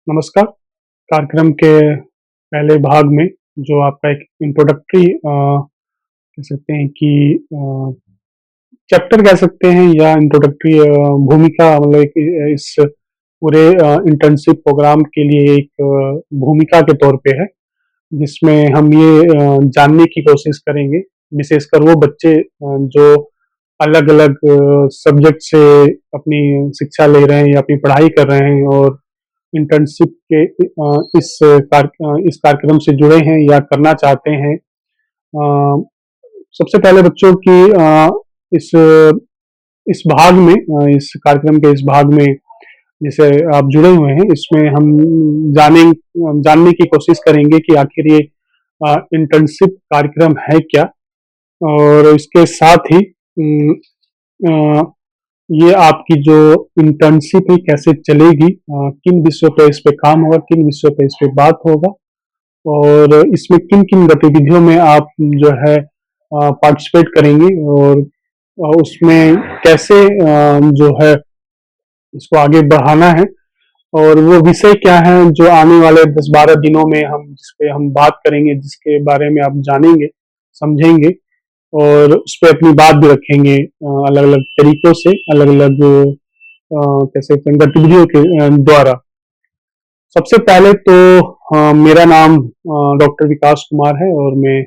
नमस्कार। कार्यक्रम के पहले भाग में जो आपका एक इंट्रोडक्टरी कह सकते हैं कि चैप्टर कह सकते हैं या इंट्रोडक्टरी भूमिका मतलब इस पूरे इंटर्नशिप प्रोग्राम के लिए एक भूमिका के तौर पे है, जिसमें हम ये जानने की कोशिश करेंगे, विशेषकर वो बच्चे जो अलग-अलग सब्जेक्ट से अपनी शिक्षा ले रहे हैं या अपनी पढ़ाई कर रहे हैं और इंटर्नशिप के इस कार्यक्रम से जुड़े हैं या करना चाहते हैं। सबसे पहले बच्चों की इस इस भाग में इस कार्यक्रम के इस भाग में जैसे आप जुड़े हुए हैं, इसमें हम जाने जानने की कोशिश करेंगे कि आखिर ये इंटर्नशिप कार्यक्रम है क्या? और इसके साथ ही ये आपकी जो इंटर्नशिप है कैसे चलेगी, किन विषयों पे इस पे काम होगा, किन विषयों पे इस पे बात होगा और इसमें किन-किन गतिविधियों में आप जो है पार्टिसिपेट करेंगे और उसमें कैसे जो है इसको आगे बढ़ाना है और वो विषय क्या है जो आने वाले 10-12 दिनों में हम जिस पे हम बात करेंगे, जिसके बारे में आप जानेंगे, समझेंगे और उस पे अपनी बात भी रखेंगे अलग-अलग तरीकों से, अलग-अलग कह सकते हैं गतिविधियों के द्वारा। सबसे पहले तो मेरा नाम डॉक्टर विकास कुमार है और मैं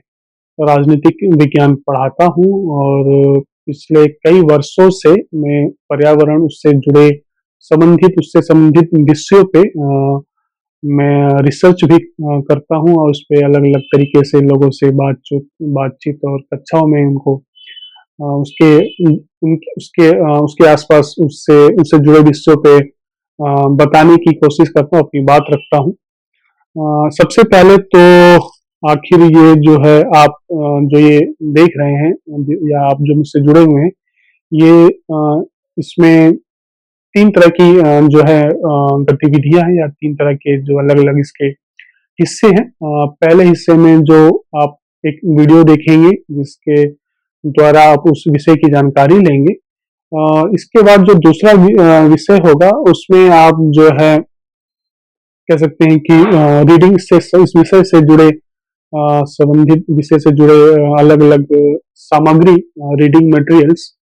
राजनीतिक विज्ञान पढ़ाता हूँ और पिछले कई वर्षों से मैं पर्यावरण उससे संबंधित विषयों पे मैं रिसर्च भी करता हूँ और उस पे अलग-अलग तरीके से लोगों से बातचीत और कक्षाओं में उनको उसके उसके आसपास उससे जुड़े विषयों पे बताने की कोशिश करता हूँ, अपनी बात रखता हूँ। सबसे पहले तो आखिर ये जो है आप जो ये देख रहे हैं या आप जो मुझसे जुड़े हुए हैं, ये इसमें 3 तरह की जो है गतिविधियाँ हैं या 3 तरह के जो अलग-अलग इसके हिस्से हैं। पहले हिस्से में जो आप एक वीडियो देखेंगे जिसके द्वारा आप उस विषय की जानकारी लेंगे। इसके बाद जो दूसरा विषय होगा उसमें आप जो है कह सकते हैं कि रीडिंग से इस विषय से जुड़े संबंधित विषय से जुड़े अलग-अलग सामग्री रीडिंग मटेरियल्स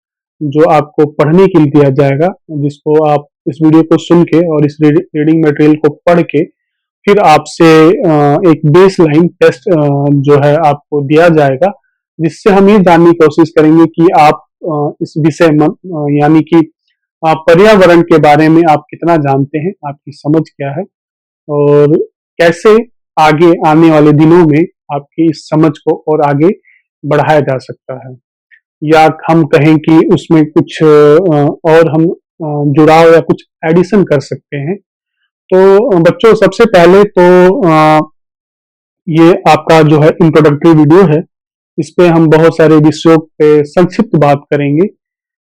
जो आपको पढ़ने के लिए दिया जाएगा, जिसको आप इस वीडियो को सुन के और इस रीडिंग मटेरियल को पढ़ के फिर आपसे एक बेसलाइन टेस्ट जो है आपको दिया जाएगा, जिससे हम ये जानने की कोशिश करेंगे कि आप इस विषय में यानी कि आप पर्यावरण के बारे में आप कितना जानते हैं, आपकी समझ क्या है और कैसे आगे आने वाले दिनों में आपकी इस समझ को और आगे बढ़ाया जा सकता है या हम कहें कि उसमें कुछ और हम जुड़ाव या कुछ एडिशन कर सकते हैं। तो बच्चों सबसे पहले तो ये आपका जो है इंट्रोडक्टरी वीडियो है, इस पे हम बहुत सारे विषयों पे संक्षिप्त बात करेंगे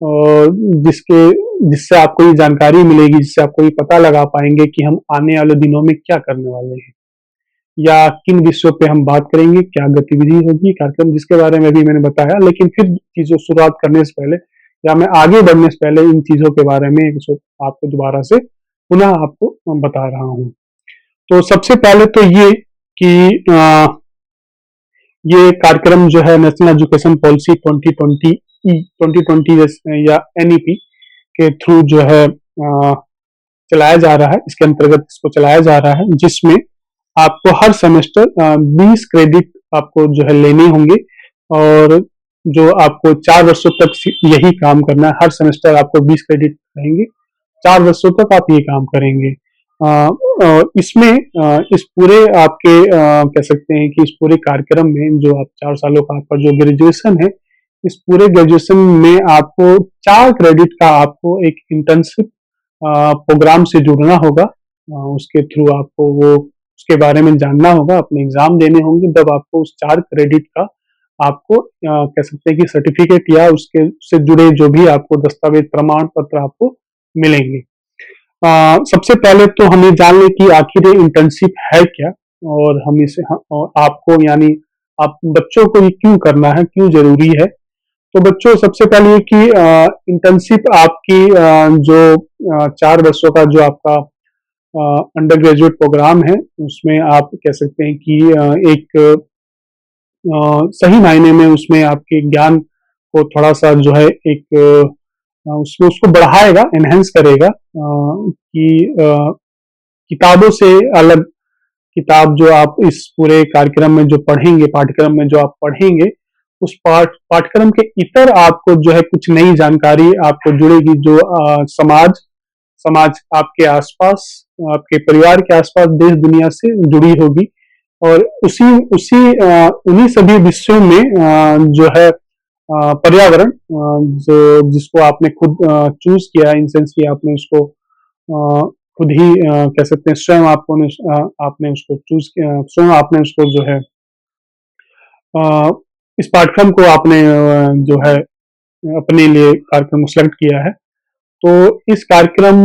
और जिससे आपको ये जानकारी मिलेगी, जिससे आपको ये पता लगा पाएंगे कि हम आने वाले दिनों में क्या करने वाले हैं या किन विषयों पे हम बात करेंगे, क्या गतिविधि होगी, कार्यक्रम जिसके बारे में भी मैंने बताया। लेकिन फिर चीज़ों शुरुआत करने से पहले या मैं आगे बढ़ने से पहले इन चीज़ों के बारे में आपको दोबारा से पुनः आपको बता रहा हूँ। तो सबसे पहले तो ये कि ये कार्यक्रम जो है नेशनल एजुकेशन पॉलिसी 2020 या एनईपी के थ्रू जो है चलाया जा रहा है, इसके अंतर्गत इसको चलाया जा रहा है, जिसमें आपको हर सेमेस्टर 20 क्रेडिट आपको जो है लेने होंगे और जो आपको 4 वर्षों तक यही काम करना है। हर सेमेस्टर आपको 20 क्रेडिट रहेंगे, 4 वर्षों तक आप ये काम करेंगे। इसमें इस पूरे आपके कह सकते हैं कि इस पूरे कार्यक्रम में जो आप 4 सालों का आपका जो ग्रेजुएशन है, इस पूरे ग्रेजुएशन में आपको 4 क्रेडिट का आपको एक इंटर्नशिप प्रोग्राम से जुड़ना होगा। उसके थ्रू आपको वो उसके बारे में जानना होगा, अपने एग्जाम देने होंगे, तब आपको उस 4 क्रेडिट का आपको कह सकते हैं कि सर्टिफिकेट या उससे जुड़े जो भी आपको दस्तावेज प्रमाण पत्र आपको मिलेंगे। सबसे पहले तो हमें जान लें कि आखिर ये इंटर्नशिप है क्या और हम इसे और आपको यानी आप बच्चों को ये क्यों करना है, क्यों जरूरी है। तो बच्चों सबसे पहले ये कि इंटर्नशिप आपकी जो 4 वर्षों का जो आपका अंडर ग्रेजुएट प्रोग्राम है। उसमें आप कह सकते हैं कि एक सही मायने में उसमें आपके ज्ञान को थोड़ा-सा जो है एक उसमें उसको बढ़ाएगा, एनहांस करेगा कि किताबों से अलग किताब जो आप इस पूरे कार्यक्रम में जो पढ़ेंगे, पाठ्यक्रम में जो आप पढ़ेंगे, उस पाठ्यक्रम के इतर आपको जो है कुछ नई जानकारी आपको जुड़ेगी जो समाज समाज आपके आसपास, आपके परिवार के आसपास, देश दुनिया से जुड़ी होगी और उसी उसी उन्हीं सभी विषयों में जो है पर्यावरण जो जिसको आपने खुद चूज किया इन सेंस कि आपने उसको खुद ही कह सकते हैं स्वयं आपने उसको चूज किया, स्वयं आपने उसको जो है अ, इस पाठ्यक्रम को आपने जो है अपने लिए कार्यक्रम सेलेक्ट किया है। तो इस पाठ्यक्रम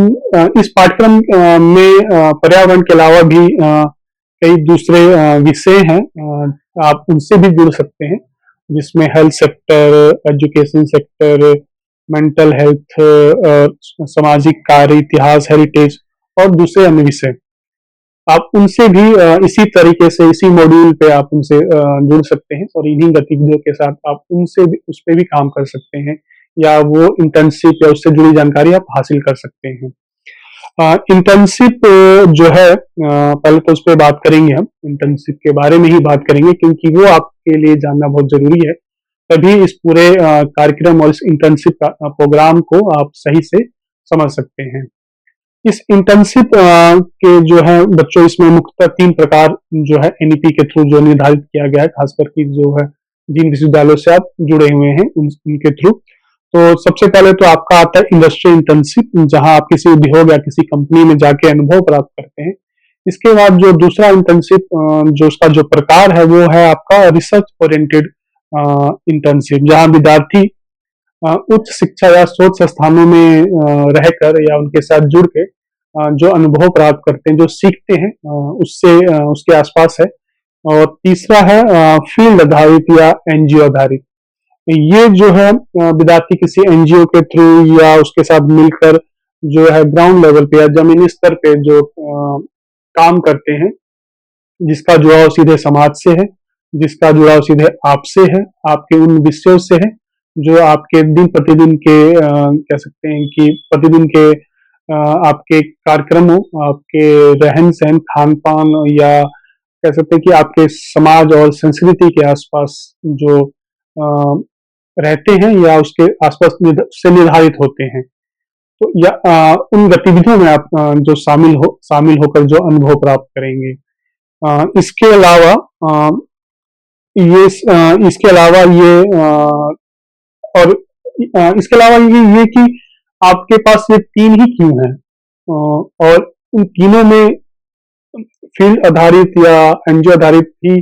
में पर्यावरण के अलावा भी कई दूसरे विषय हैं, आप उनसे भी जुड़ सकते हैं, जिसमें health sector, education sector, mental health, सामाजिक कार्य, इतिहास, हेरिटेज और दूसरे अन्य विषय। आप उनसे भी इसी तरीके से इसी मॉड्यूल पे आप उनसे जुड़ सकते हैं और इन्हीं गतिविधियों के साथ आप उनसे भी उस पे भी काम कर सकते हैं या वो इंटर्नशिप या उससे जुड़ी जानकारी आप हासिल कर सकते हैं। इंटर्नशिप जो है पहले तो उस पे बात करेंगे, हम इंटर्नशिप के बारे में ही बात करेंगे क्योंकि वो आपके लिए जानना बहुत जरूरी है। तभी इस पूरे कार्यक्रम और इस इंटर्नशिप प्रोग्राम को आप सही से समझ सकते हैं। इस इंटर्नशिप के जो है बच्चों इसमें मुख्यतः 3 प्रकार जो है एनईपी के थ्रू जो निर्धारित किया गया है, खासकर कि जो है जिन विश्वविद्यालयों से आप जुड़े हुए हैं उनके थ्रू। तो सबसे पहले तो आपका आता है इंडस्ट्रियल इंटर्नशिप, जहां आप किसी उद्योग या किसी कंपनी में जाके अनुभव प्राप्त करते हैं। इसके बाद जो दूसरा इंटर्नशिप जो उसका जो प्रकार है वो है आपका रिसर्च ओरिएंटेड इंटर्नशिप, जहां विद्यार्थी उच्च शिक्षा या शोध संस्थानों में रहकर या उनके साथ जुड़ के जो अनुभव प्राप्त करते हैं, जो सीखते हैं उससे उसके आसपास है। और तीसरा है फील्ड आधारित या एनजीओ आधारित। ये जो है विद्यार्थी किसी एनजीओ के थ्रू या उसके साथ मिलकर जो है ग्राउंड लेवल पे या जमीनी स्तर पे जो काम करते हैं, जिसका जुड़ाव सीधे समाज से है, जिसका जुड़ाव सीधे आपसे है, आपके उन विषयों से है जो आपके दिन प्रतिदिन के कह सकते हैं कि प्रतिदिन के आपके कार्यक्रमों, आपके रहन सहन, खान पान या कह सकते हैं कि आपके समाज और संस्कृति के आसपास जो रहते हैं या उसके आसपास से निर्धारित होते हैं। तो या उन गतिविधियों में आप जो शामिल होकर जो अनुभव प्राप्त करेंगे। इसके अलावा इसके अलावा ये और इसके अलावा ये कि आपके पास ये 3 ही क्यों हैं और उन तीनों में फील्ड आधारित या एनजीओ आधारित ही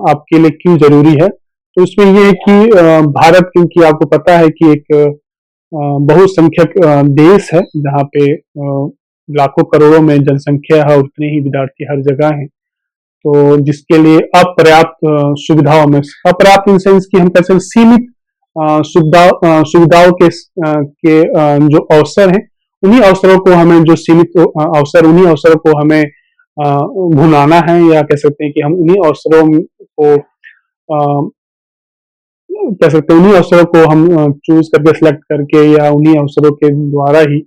आपके लिए क्यों जरूरी है। तो इसमें ये है कि भारत, क्योंकि आपको पता है कि एक बहुसंख्यक देश है जहाँ पे लाखों करोड़ों में जनसंख्या है और उतने ही विद्यार्थी हर जगह हैं। तो जिसके लिए अपर्याप्त सुविधाओं में अपर्याप्त इन सेंस की हम कहते हैं सीमित सुविधाओं जो अवसर हैं, उन्हीं अवसरों को हमें जो सीमित अवसर उन्हीं अवसरों को हमें भुनाना है या कह सकते हैं कि हम उन्हीं अवसरों को कह सकते हैं उन्हीं अवसरों को हम चूज करके सिलेक्ट करके या उन्हीं अवसरों के द्वारा ही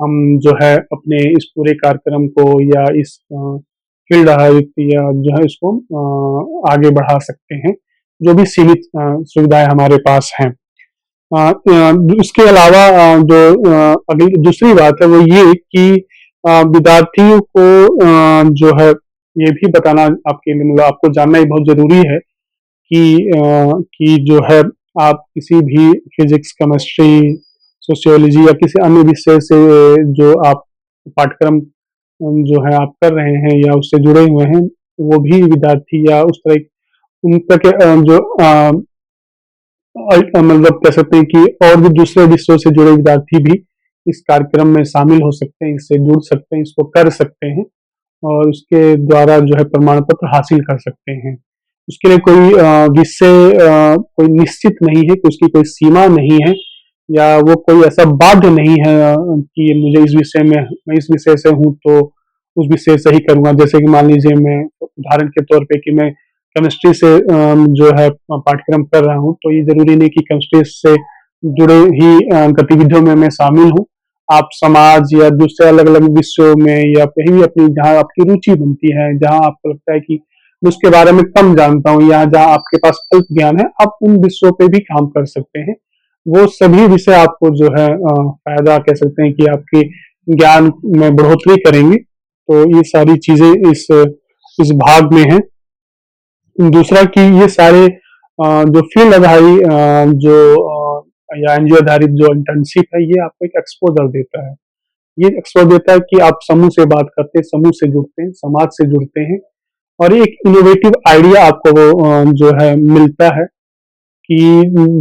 हम जो है अपने इस पूरे कार्यक्रम को या इस फील्ड आधारित या जो है इसको आगे बढ़ा सकते हैं, जो भी सीमित सुविधाएं हमारे पास हैं। इसके अलावा जो अगली दूसरी बात है वो ये कि विद्यार्थियों को जो है ये भी बताना आपके लिए, मतलब आपको जानना ही बहुत जरूरी है कि जो है आप किसी भी फिजिक्स, केमिस्ट्री, सोशियोलॉजी या किसी अन्य विषय से जो आप पाठ्यक्रम जो है आप कर रहे हैं या उससे जुड़े हुए हैं, वो भी विद्यार्थी या उस तरह उन तक जो मतलब कह सकते हैं कि और भी दूसरे विषयों से जुड़े विद्यार्थी भी इस कार्यक्रम में शामिल हो सकते हैं, इससे जुड़ सकते हैं, इसको कर सकते हैं और उसके द्वारा जो है प्रमाण पत्र हासिल कर सकते हैं। उसके लिए कोई विषय कोई निश्चित नहीं है कि उसकी कोई सीमा नहीं है या वो कोई ऐसा बाध्य नहीं है कि मुझे इस विषय में मैं इस विषय से हूँ तो उस विषय से ही करूंगा। जैसे कि मान लीजिए मैं उदाहरण के तौर पे कि मैं केमिस्ट्री से जो है पाठ्यक्रम कर रहा हूँ, तो ये जरूरी नहीं कि केमिस्ट्री से जुड़े ही गतिविधियों में मैं शामिल हूँ। आप समाज या दूसरे अलग अलग विषयों में या कहीं भी अपनी जहाँ आपकी रुचि बनती है, जहाँ आपको लगता है कि मैं उसके बारे में कम जानता हूँ या जहाँ आपके पास अल्प ज्ञान है, आप उन विषयों पे भी काम कर सकते हैं। वो सभी विषय आपको जो है फायदा कह सकते हैं कि आपके ज्ञान में बढ़ोतरी करेंगे। तो ये सारी चीजें इस भाग में है। दूसरा कि ये सारे जो फील्ड आधारित जो या एनजीओ आधारित जो इंटर्नशिप है, ये आपको एक एक्सपोजर देता है। ये एक्सपोजर देता है कि आप समूह से बात करते हैं, समूह से जुड़ते हैं, समाज से जुड़ते हैं, और एक इनोवेटिव आइडिया आपको जो है मिलता है कि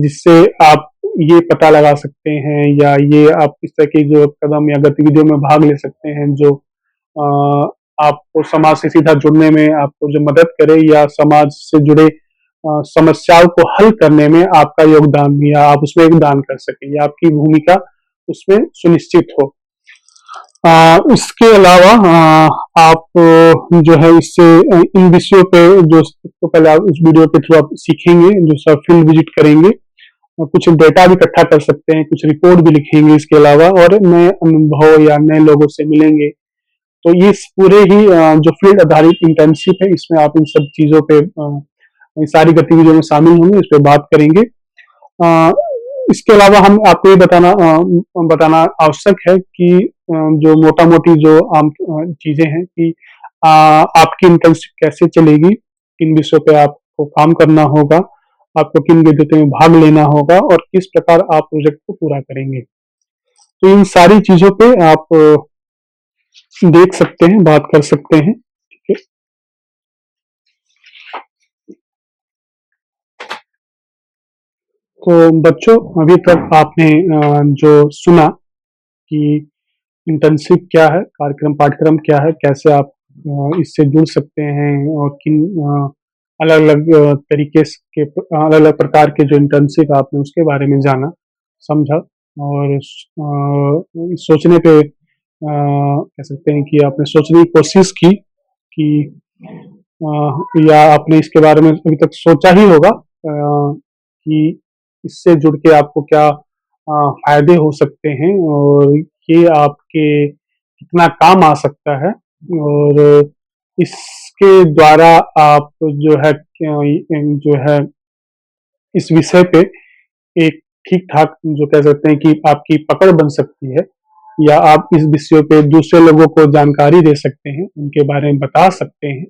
जिससे आप ये पता लगा सकते हैं या ये आप इस तरह की जो कदम या गतिविधियों में भाग ले सकते हैं जो आपको समाज से सीधा जुड़ने में आपको जो मदद करे या समाज से जुड़े समस्याओं को हल करने में आपका योगदान या आप उसमें योगदान कर सके या आपकी भूमिका उसमें सुनिश्चित हो। इसके अलावा आप जो है इससे इन विषयों पे जो तो पहले आप इस वीडियो के थ्रू आप सीखेंगे, दूसरा फील्ड विजिट करेंगे, कुछ डेटा भी इकट्ठा कर सकते हैं, कुछ रिपोर्ट भी लिखेंगे इसके अलावा, और नए अनुभव या नए लोगों से मिलेंगे। तो ये पूरे ही जो फील्ड आधारित इंटर्नशिप है, इसमें आप इन सब चीजों पे इन सारी गतिविधियों में शामिल होंगे, इस पे बात करेंगे। इसके अलावा हम आपको ये बताना आवश्यक है कि जो मोटा मोटी जो आम चीजें हैं कि आपकी इंटर्नशिप कैसे चलेगी, किन विषयों पे आपको काम करना होगा, आपको किन गतिविधियों में भाग लेना होगा और किस प्रकार आप प्रोजेक्ट को पूरा करेंगे। तो इन सारी चीजों पे आप देख सकते हैं, बात कर सकते हैं। ठीक है। तो बच्चों, अभी तक आपने जो सुना कि इंटर्नशिप क्या है, कार्यक्रम पाठ्यक्रम क्या है, कैसे आप इससे जुड़ सकते हैं और किन अलग अलग तरीके के अलग अलग प्रकार के जो इंटर्नशिप आपने उसके बारे में जाना, समझा, और सोचने पे कह सकते हैं कि आपने सोचने की कोशिश की कि या आपने इसके बारे में अभी तक सोचा ही होगा कि इससे जुड़ के आपको क्या फायदे हो सकते हैं और ये आपके कितना काम आ सकता है, और इसके द्वारा आप जो है इस विषय पे एक ठीक ठाक जो कह सकते हैं कि आपकी पकड़ बन सकती है, या आप इस विषय पे दूसरे लोगों को जानकारी दे सकते हैं, उनके बारे में बता सकते हैं।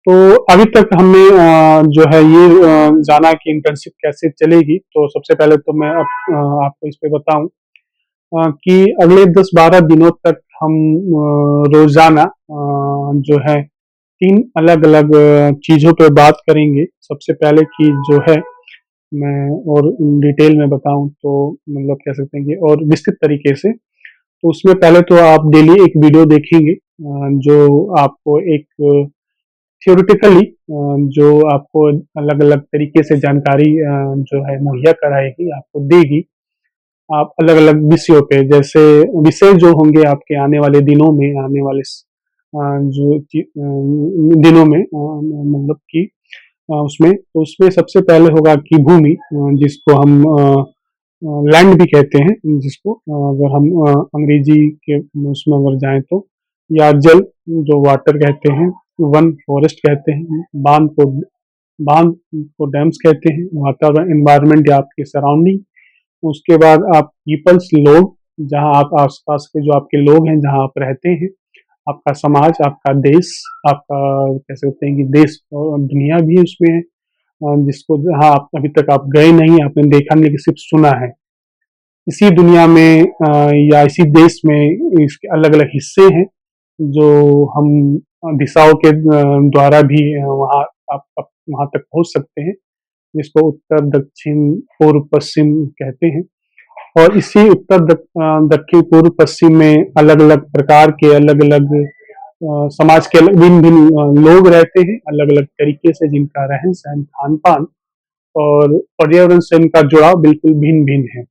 तो अभी तक हमने जो है ये जाना कि इंटर्नशिप कैसे चलेगी। तो सबसे पहले तो मैं आपको इस पे बताऊं कि अगले 10-12 दिनों तक हम रोजाना जो है 3 अलग अलग चीजों पे बात करेंगे। सबसे पहले की जो है मैं और डिटेल में बताऊं तो मतलब कह सकते हैं कि और विस्तृत तरीके से, तो उसमें पहले तो आप डेली एक वीडियो देखेंगे जो आपको एक थियोरिटिकली जो आपको अलग अलग तरीके से जानकारी जो है मुहैया कराएगी, आपको देगी। आप अलग अलग विषयों पे, जैसे विषय जो होंगे आपके आने वाले दिनों में, आने वाले दिनों में मतलब कि उसमें सबसे पहले होगा कि भूमि, जिसको हम लैंड भी कहते हैं, जिसको अगर हम अंग्रेजी के उसमें अगर जाएं तो, या जल जो वाटर कहते हैं, वन फॉरेस्ट कहते हैं, बांध को डैम्स कहते हैं, वातावरण एनवायरनमेंट या आपके सराउंडिंग। उसके बाद आप पीपल्स लोग, जहाँ आप आसपास के जो आपके लोग हैं, जहाँ आप रहते हैं, आपका समाज, आपका देश, आपका कह सकते हैं कि देश और दुनिया भी उसमें है, जिसको जहाँ आप अभी तक आप गए नहीं, आपने देखा नहीं, सिर्फ सुना है। इसी दुनिया में या इसी देश में इसके अलग अलग हिस्से हैं जो हम दिशाओं के द्वारा भी वहाँ आप वहाँ तक पहुँच सकते हैं, जिसको उत्तर दक्षिण पूर्व पश्चिम कहते हैं। और इसी उत्तर दक्षिण पूर्व पश्चिम में अलग अलग प्रकार के अलग अलग समाज के भिन्न भिन्न लोग रहते हैं, अलग अलग तरीके से जिनका रहन सहन, खान पान और पर्यावरण से इनका जुड़ाव बिल्कुल भिन्न भिन्न है।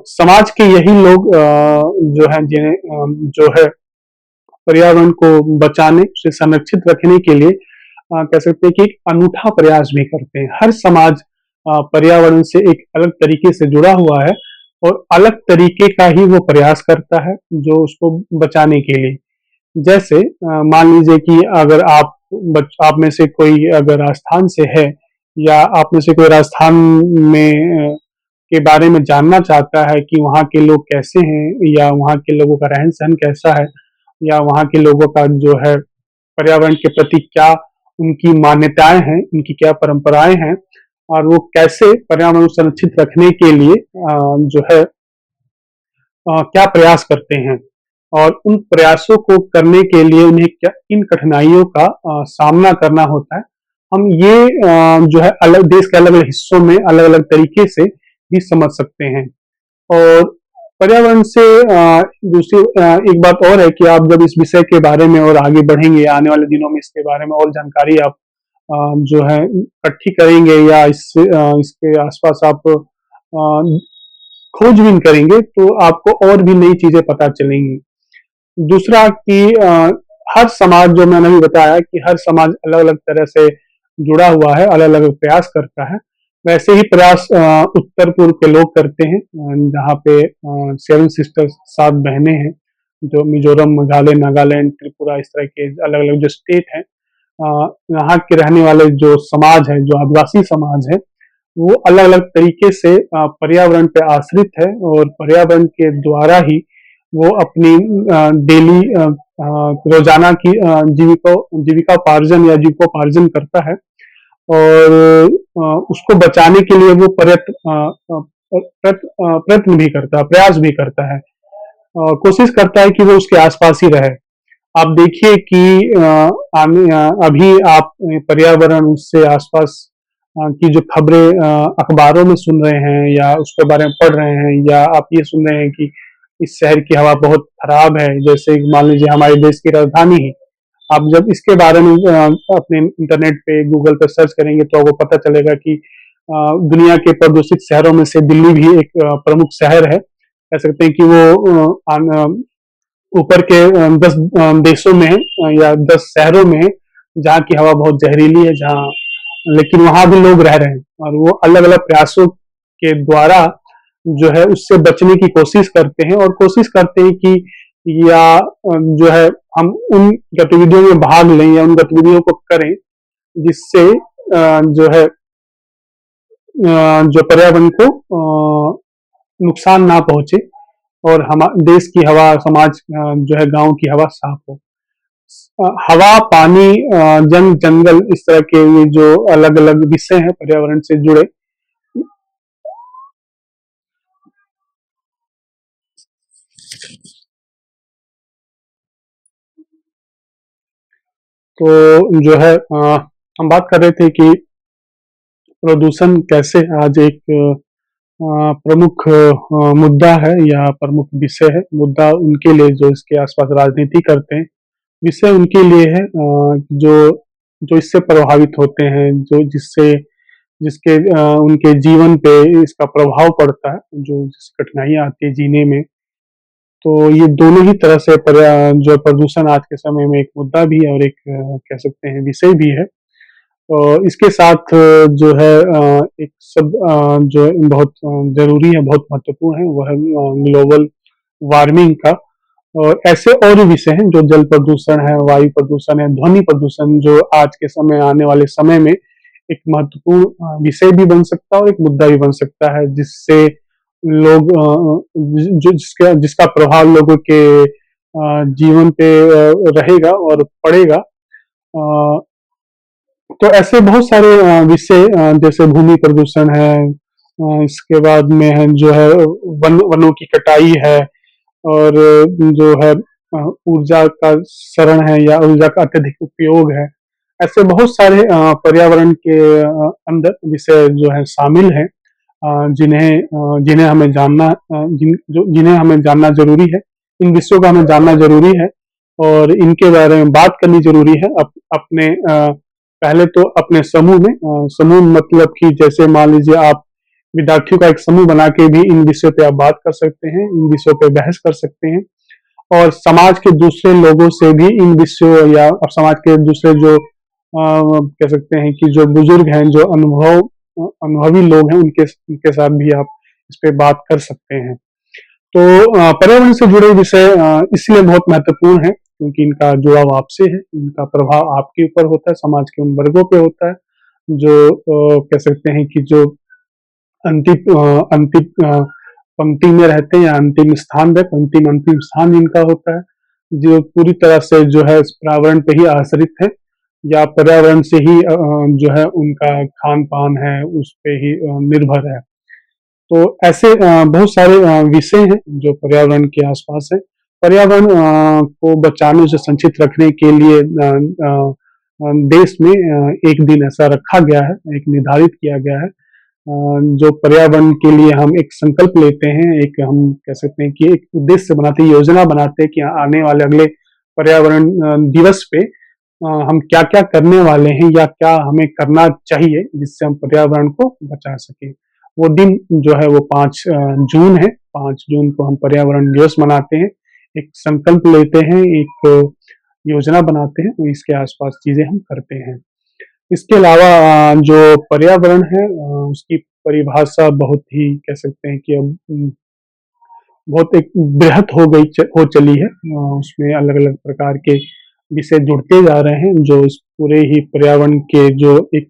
समाज के यही लोग जो है जिन्हें जो है पर्यावरण को बचाने, उसे संरक्षित रखने के लिए कह सकते हैं कि एक अनूठा प्रयास भी करते हैं। हर समाज पर्यावरण से एक अलग तरीके से जुड़ा हुआ है और अलग तरीके का ही वो प्रयास करता है जो उसको बचाने के लिए। जैसे मान लीजिए कि अगर आप में से कोई अगर राजस्थान से है या आप में से कोई राजस्थान में के बारे में जानना चाहता है कि वहाँ के लोग कैसे हैं या वहाँ के लोगों का रहन सहन कैसा है या वहाँ के लोगों का जो है पर्यावरण के प्रति क्या उनकी मान्यताएं हैं, उनकी क्या परंपराएं हैं और वो कैसे पर्यावरण को संरक्षित रखने के लिए जो है क्या प्रयास करते हैं और उन प्रयासों को करने के लिए उन्हें क्या इन कठिनाइयों का सामना करना होता है। हम ये जो है अलग देश के अलग अलग हिस्सों में अलग अलग तरीके से भी समझ सकते हैं। और पर्यावरण से दूसरी एक बात और है कि आप जब इस विषय के बारे में और आगे बढ़ेंगे आने वाले दिनों में इसके बारे में और जानकारी आप जो है इकट्ठी करेंगे या इसके आसपास आप खोजबीन करेंगे तो आपको और भी नई चीजें पता चलेंगी। दूसरा कि हर समाज जो मैंने अभी बताया कि हर समाज अलग अलग तरह से जुड़ा हुआ है, अलग अलग प्रयास करता है। वैसे ही प्रयास उत्तर पूर्व के लोग करते हैं जहाँ पे 7 सिस्टर्स 7 बहनें हैं जो मिजोरम, मेघालय, नागालैंड, त्रिपुरा इस तरह के अलग अलग जो स्टेट हैं यहाँ के रहने वाले जो समाज है, जो आदिवासी समाज है, वो अलग अलग तरीके से पर्यावरण पे आश्रित है और पर्यावरण के द्वारा ही वो अपनी डेली रोजाना की जीविकापार्जन या जीविकोपार्जन करता है और उसको बचाने के लिए वो प्रयत्न भी करता है, प्रयास भी करता है और कोशिश करता है कि वो उसके आसपास ही रहे। आप देखिए कि अभी आप पर्यावरण से आसपास की जो खबरें अखबारों में सुन रहे हैं या उसके बारे में पढ़ रहे हैं या आप ये सुन रहे हैं कि इस शहर की हवा बहुत खराब है, जैसे मान लीजिए हमारे देश की राजधानी ही, आप जब इसके बारे में अपने इंटरनेट पे गूगल पे सर्च करेंगे तो आपको पता चलेगा कि दुनिया के प्रदूषित शहरों में से दिल्ली भी एक प्रमुख शहर है। कह सकते हैं कि वो ऊपर के 10 देशों में है या 10 शहरों में है जहाँ की हवा बहुत जहरीली है, जहाँ लेकिन वहां भी लोग रह रहे हैं और वो अलग अलग प्रयासों के द्वारा जो है उससे बचने की कोशिश करते हैं और कोशिश करते हैं कि या जो है हम उन गतिविधियों में भाग लें या उन गतिविधियों को करें जिससे जो है जो पर्यावरण को नुकसान ना पहुंचे और हम देश की हवा, समाज जो है गांव की हवा साफ हो। हवा, पानी, जंगल इस तरह के ये जो अलग अलग विषय हैं पर्यावरण से जुड़े, तो जो है हम बात कर रहे थे कि प्रदूषण कैसे आज एक प्रमुख मुद्दा है या प्रमुख विषय है। मुद्दा उनके लिए जो इसके आसपास राजनीति करते हैं, विषय उनके लिए है जो जो इससे प्रभावित होते हैं, जो जिसके उनके जीवन पे इसका प्रभाव पड़ता है, जो कठिनाइयाँ आती है जीने में। तो ये दोनों ही तरह से जो प्रदूषण आज के समय में एक मुद्दा भी है और एक कह सकते हैं विषय भी है। और इसके साथ जो है एक जो बहुत जरूरी है, बहुत महत्वपूर्ण है, वो है ग्लोबल वार्मिंग का। और ऐसे और भी विषय हैं जो जल प्रदूषण है, वायु प्रदूषण है, ध्वनि प्रदूषण, जो आज के समय आने वाले समय में एक महत्वपूर्ण विषय भी बन सकता है और एक मुद्दा भी बन सकता है, जिससे लोग जिसका प्रभाव लोगों के जीवन पे रहेगा और पड़ेगा। तो ऐसे बहुत सारे विषय जैसे भूमि प्रदूषण है, इसके बाद में है जो है वनों की कटाई है और जो है ऊर्जा का शरण है या ऊर्जा का अत्यधिक उपयोग है। ऐसे बहुत सारे पर्यावरण के अंदर विषय जो है शामिल हैं जिन्हें हमें जानना जिन्हें हमें जानना जरूरी है। इन विषयों का हमें जानना जरूरी है और इनके बारे में बात करनी जरूरी है अपने पहले तो अपने समूह में। समूह मतलब कि जैसे मान लीजिए आप विद्यार्थियों का एक समूह बना के भी इन विषयों पे आप बात कर सकते हैं, इन विषयों पे बहस कर सकते हैं और समाज के दूसरे लोगों से भी इन विषयों या समाज के दूसरे जो कह सकते हैं कि जो बुजुर्ग हैं, जो अनुभवी लोग हैं, उनके उनके साथ भी आप इस पे बात कर सकते हैं। तो पर्यावरण से जुड़े विषय इसलिए बहुत महत्वपूर्ण है क्योंकि इनका जुड़ाव आपसे है, इनका प्रभाव आपके ऊपर होता है, समाज के उन वर्गों पे होता है जो कह सकते हैं कि जो अंतिम पंक्ति में रहते हैं या अंतिम स्थान पे अंतिम स्थान जिनका होता है, जो पूरी तरह से जो है इस पर्यावरण पे ही आश्रित है या पर्यावरण से ही जो है उनका खान-पान है, उस पे ही निर्भर है। तो ऐसे बहुत सारे विषय हैं जो पर्यावरण के आसपास है। पर्यावरण को बचाने उसे संचित रखने के लिए देश में एक दिन ऐसा रखा गया है, एक निर्धारित किया गया है जो पर्यावरण के लिए हम एक संकल्प लेते हैं, एक हम कह सकते हैं कि एक उद्देश्य बनाते हैं, योजना बनाते हैं कि आने वाले अगले पर्यावरण दिवस पे हम क्या-क्या करने वाले हैं या क्या हमें करना चाहिए जिससे हम पर्यावरण को बचा सकें। वो दिन जो है वो 5 जून है, 5 जून को हम पर्यावरण दिवस मनाते हैं, एक संकल्प लेते हैं, एक योजना बनाते हैं, तो इसके आस-पास चीज़ें हम करते हैं। इसके अलावा जो पर्यावरण है उसकी परिभाषा बहुत ही कह सकते हैं कि अब बहुत एक बृहत हो चली है। उसमें अलग-अलग प्रकार के विषय जुड़ते जा रहे हैं जो इस पूरे ही पर्यावरण के जो एक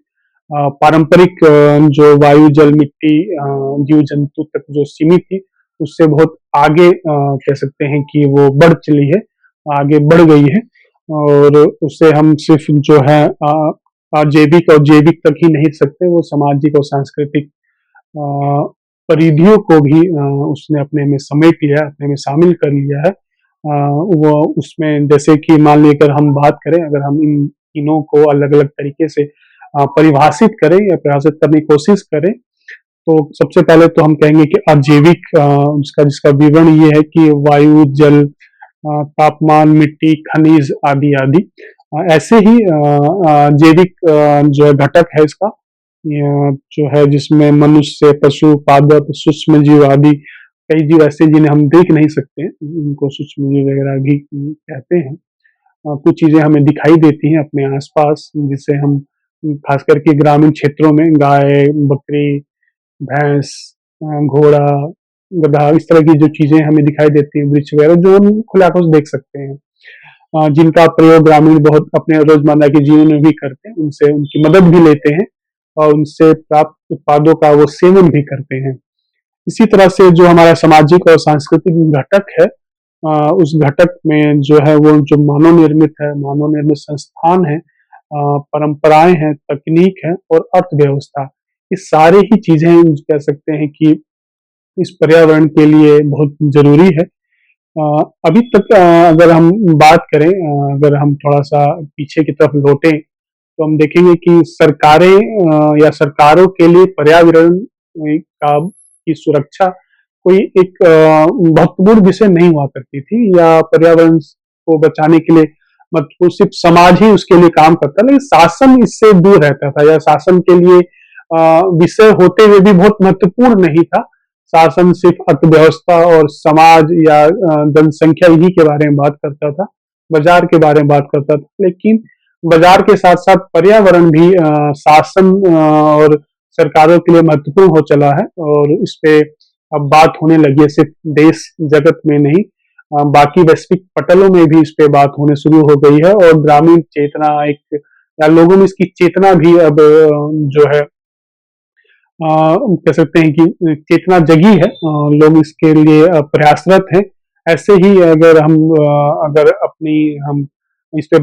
पारंपरिक जो वायु, जल, मिट्टी जीव-जंतु तक जो सीमित थी, उससे बहुत आगे कह सकते हैं कि वो बढ़ चली है, आगे बढ़ गई है और उससे हम सिर्फ जो है अजैविक और जैविक तक ही नहीं सकते, वो सामाजिक और सांस्कृतिक परिधियों को भी उसने अपने में समेट लिया है, अपने में शामिल कर लिया है। वो उसमें जैसे कि मान लीजिए अगर हम बात करें, अगर हम इन तीनों को अलग-अलग तरीके से परिभाषित करें या परिभाषित करने की कोशिश करें, तो सबसे पहले तो हम कहेंगे कि अजैविक जिसका विवरण ये है कि वायु, जल, तापमान, मिट्टी, खनिज आदि-आदि। ऐसे ही जैविक जो है घटक है इसका जो है जिसमें मनुष्य, पशु, पादप, सूक्ष्म जीव आदि कई जीव ऐसे जिन्हें हम देख नहीं सकते हैं, उनको सूक्ष्म जीव वगैरह भी कहते हैं। कुछ चीज़ें हमें दिखाई देती हैं अपने आस-पास जिससे हम खास करके ग्रामीण क्षेत्रों में गाय, बकरी, भैंस, घोड़ा, गधा इस तरह की जो चीज़ें हमें दिखाई देती हैं, वृक्ष वगैरह जो हम खुले आँखों से देख सकते हैं। जिनका प्रयोग ग्रामीण बहुत अपने रोज़मर्रा के जीवन में भी करते हैं, उनसे उनकी मदद भी लेते हैं और उनसे प्राप्त उत्पादों का वो सेवन भी करते हैं। इसी तरह से जो हमारा सामाजिक और सांस्कृतिक घटक है उस घटक में जो है वो जो मानव निर्मित है, मानव निर्मित संस्थान है, परंपराएँ हैं, तकनीक है और अर्थव्यवस्था। ये सारे ही चीज़ें कह सकते हैं कि इस पर्यावरण के लिए बहुत ज़रूरी है। अभी तक अगर हम बात करें अगर हम थोड़ा-सा पीछे की तरफ लौटें, तो हम देखेंगे कि सरकारें या सरकारों के लिए पर्यावरण का की सुरक्षा कोई एक महत्वपूर्ण विषय नहीं हुआ करती थी या पर्यावरण को बचाने के लिए मतलब सिर्फ समाज ही उसके लिए काम करता, लेकिन शासन इससे दूर रहता था या शासन के लिए विषय होते हुए भी बहुत महत्वपूर्ण नहीं था। शासन सिर्फ अर्थव्यवस्था और समाज या जनसंख्या इन्हीं के बारे में बात करता था, बाजार के बारे में बात करता था, लेकिन बाजार के साथ-साथ पर्यावरण भी शासन और सरकारों के लिए महत्वपूर्ण हो चला है और इस पे अब बात होने लगी है सिर्फ देश जगत में नहीं बाकी वैश्विक पटलों में भी इस पे बात होने शुरू हो गई है और ग्रामीण चेतना एक या लोगों में इसकी चेतना भी अब जो है कह सकते हैं कि चेतना जगी है लोग इसके लिए प्रयासरत हैं। ऐसे ही अगर हम अगर अपनी हम इस पे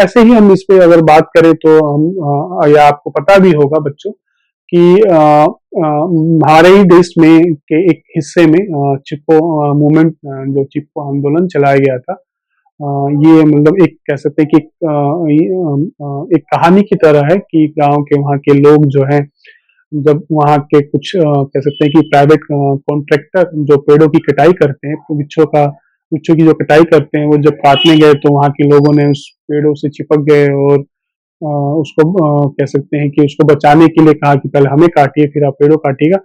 ऐसे ही हम इस पे अगर बात करें तो हम या आपको पता भी होगा बच्चों कि हमारे ही देश में के एक हिस्से में चिपको मूवमेंट जो चिपको आंदोलन चलाया गया था। ये मतलब एक कह सकते हैं कि एक कहानी की तरह है कि गाँव के वहाँ के लोग जो हैं जब वहाँ के कुछ कह सकते हैं कि प्राइवेट कॉन्ट्रैक्टर जो पेड़ों की कटाई करते हैं, वृक्षों की जो कटाई करते हैं, वो जब काटने गए तो वहाँ के लोगों ने उस पेड़ों से चिपक गए और उसको कह सकते हैं कि उसको बचाने के लिए कहा कि पहले हमें काटिए फिर आप पेड़ों काटिएगा।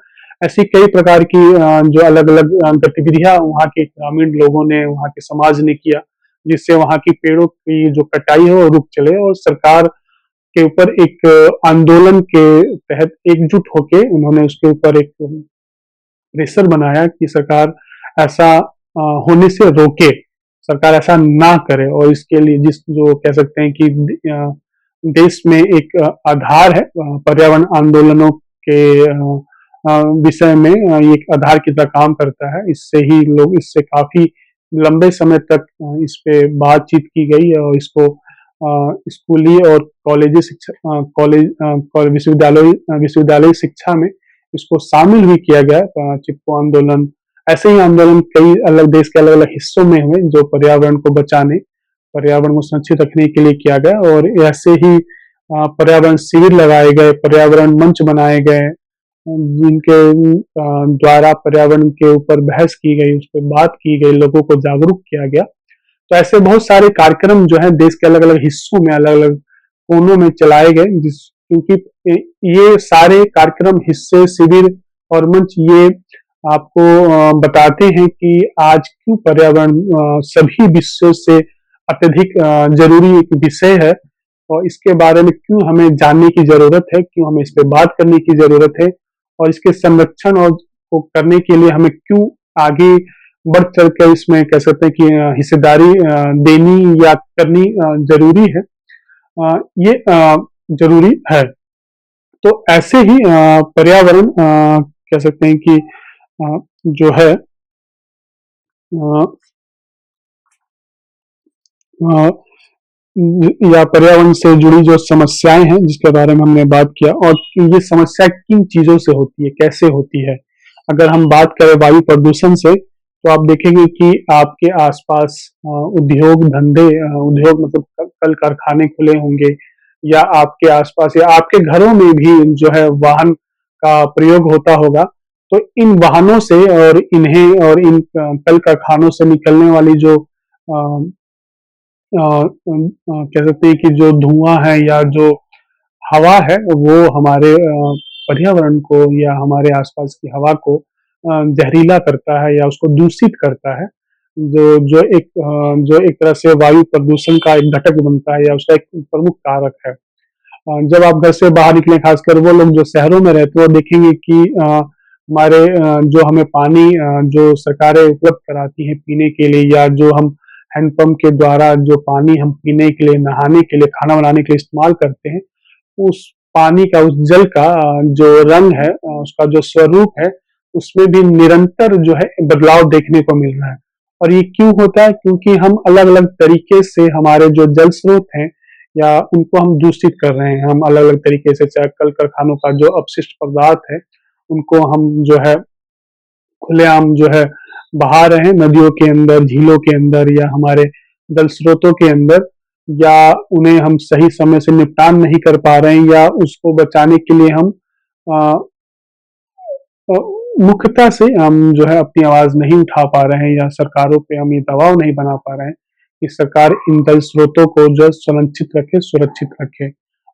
ऐसी कई प्रकार की जो अलग-अलग गतिविधियाँ वहाँ के ग्रामीण लोगों ने, वहाँ के समाज ने किया, जिससे वहाँ की पेड़ों की जो कटाई है वो रुक चले और सरकार के ऊपर एक आंदोलन के तहत एकजुट होके उन्होंने उसके ऊपर एक प्रेशर बनाया कि सरकार ऐसा होने से रोके, सरकार ऐसा ना करे और इसके लिए जिस जो कह सकते हैं कि देश में एक आधार है पर्यावरण आंदोलनों के विषय में ये एक आधार की तरह काम करता है। इससे ही लोग इससे काफ़ी लंबे समय तक इस पे बातचीत की गई और इसको स्कूली और कॉलेजी शिक्षा विश्वविद्यालय शिक्षा में इसको शामिल भी किया गया चिपको आंदोलन। ऐसे ही आंदोलन कई अलग देश के अलग-अलग हिस्सों में हुए जो पर्यावरण को बचाने, पर्यावरण को संरक्षित रखने के लिए किया गया और ऐसे ही पर्यावरण शिविर लगाए गए, पर्यावरण मंच बनाए गए, जिनके द्वारा पर्यावरण के ऊपर बहस की गई, उस पर बात की गई, लोगों को जागरूक किया गया। तो ऐसे बहुत सारे कार्यक्रम जो है देश के अलग-अलग हिस्सों में, अलग-अलग कोनों में चलाए गए जिस क्योंकि ये सारे कार्यक्रम, हिस्से, शिविर और मंच ये आपको बताते हैं कि आज क्यों पर्यावरण सभी विषयों से अत्यधिक ज़रूरी एक विषय है और इसके बारे में क्यों हमें जानने की ज़रूरत है, क्यों हमें इस पे बात करने की ज़रूरत है और इसके संरक्षण और को करने के लिए हमें क्यों आगे बढ़ चढ़ कर इसमें कह सकते हैं कि हिस्सेदारी देनी या करनी ज़रूरी है। ये ज़रूरी है। तो ऐसे ही पर्यावरण कह सकते हैं कि जो है अ अ, या पर्यावरण से जुड़ी जो समस्याएँ हैं जिसके बारे में हमने बात किया और ये समस्या किन चीज़ों से होती है, कैसे होती है? अगर हम बात करें वायु प्रदूषण से, तो आप देखेंगे कि आपके आस-पास उद्योग धंधे उद्योग मतलब क कल कारखाने खुले होंगे या आपके आस-पास या आपके घरों में भी जो है वाहन का प्रयोग होता होगा। तो इन वाहनों से और इन्हें और इन कल कारखानों से निकलने वाली जो अ कह सकते हैं कि जो धुआँ है या जो हवा है वो हमारे पर्यावरण को या हमारे आसपास की हवा को जहरीला करता है या उसको दूषित करता है। जो जो एक तरह से वायु प्रदूषण का एक घटक बनता है या उसका एक प्रमुख कारक है। जब आप घर से बाहर निकलें खासकर वो लोग जो शहरों में रहते हैं वो देखेंगे कि हमारे जो हमें पानी जो सरकारें उपलब्ध कराती हैं पीने के लिए या जो हम हैंडपंप के द्वारा जो पानी हम पीने के लिए, नहाने के लिए, खाना बनाने के लिए इस्तेमाल करते हैं, उस पानी का, उस जल का जो रंग है उसका जो स्वरूप है, उसमें भी निरंतर जो है बदलाव देखने को मिल रहा है। और ये क्यों होता है? क्योंकि हम अलग-अलग तरीके से हमारे जो जल स्रोत हैं या उनको हम दूषित कर रहे हैं। हम अलग-अलग तरीके से चाहे कल कारखानों का जो अपशिष्ट पदार्थ है, उनको हम जो है खुलेआम जो है बहा रहे हैं नदियों के अंदर, झीलों के अंदर या हमारे जल स्रोतों के अंदर या उन्हें हम सही समय से निपटान नहीं कर पा रहे हैं या उसको बचाने के लिए हम अ अ, मुख्यतः से हम जो है अपनी आवाज़ नहीं उठा पा रहे हैं या सरकारों पे हम ये दबाव नहीं बना पा रहे हैं कि सरकार इन जल स्रोतों को जो है संरक्षित रखे, सुरक्षित रखे।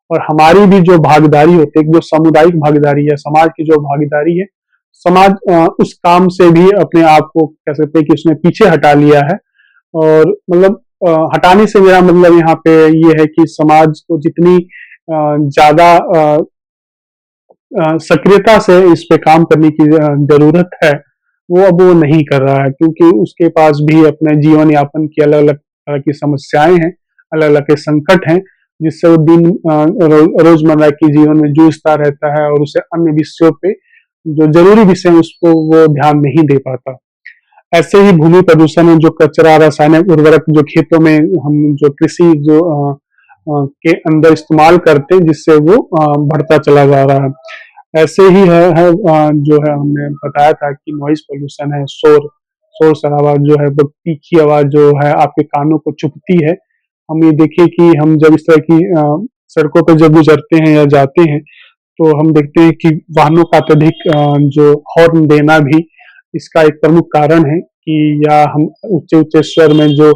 और हमारी भी जो भागीदारी होती है, जो सामुदायिक भागीदारी है, समाज की जो भागीदारी है, समाज उस काम से भी अपने आप को कह सकते हैं कि उसने पीछे हटा लिया है और मतलब हटाने से मेरा मतलब यहाँ पे ये है कि समाज को जितनी ज़्यादा सक्रियता से इस पे काम करने की ज़रूरत है, वो अब वो नहीं कर रहा है क्योंकि उसके पास भी अपने जीवन यापन की अलग-अलग तरह की समस्याएँ हैं, अलग-अलग के संकट हैं, जिससे वो दिन रोज़मर्रा के जीवन में जूझता रहता है और उसे अन्य विषयों पे जो ज़रूरी विषय हैं उसको वो ध्यान नहीं दे पाता। ऐसे ही भूमि प्रदूषण है जो कचरा, रासायनिक उर्वरक जो खेतों में हम जो कृषि जो के अंदर इस्तेमाल करते हैं जिससे वो बढ़ता चला जा रहा है। ऐसे ही है जो है हमने बताया था कि नॉइज़ पॉल्यूशन है, शोर-शराबा जो है वो तीखी आवाज़ जो है आपके कानों को चुभती है। हम ये देखिए कि हम जब इस तरह की सड़कों पे जब गुज़रते हैं या जाते हैं, तो हम देखते हैं कि वाहनों का अत्यधिक जो हॉर्न देना भी इसका एक प्रमुख कारण है कि या हम ऊँचे-ऊँचे स्वर में जो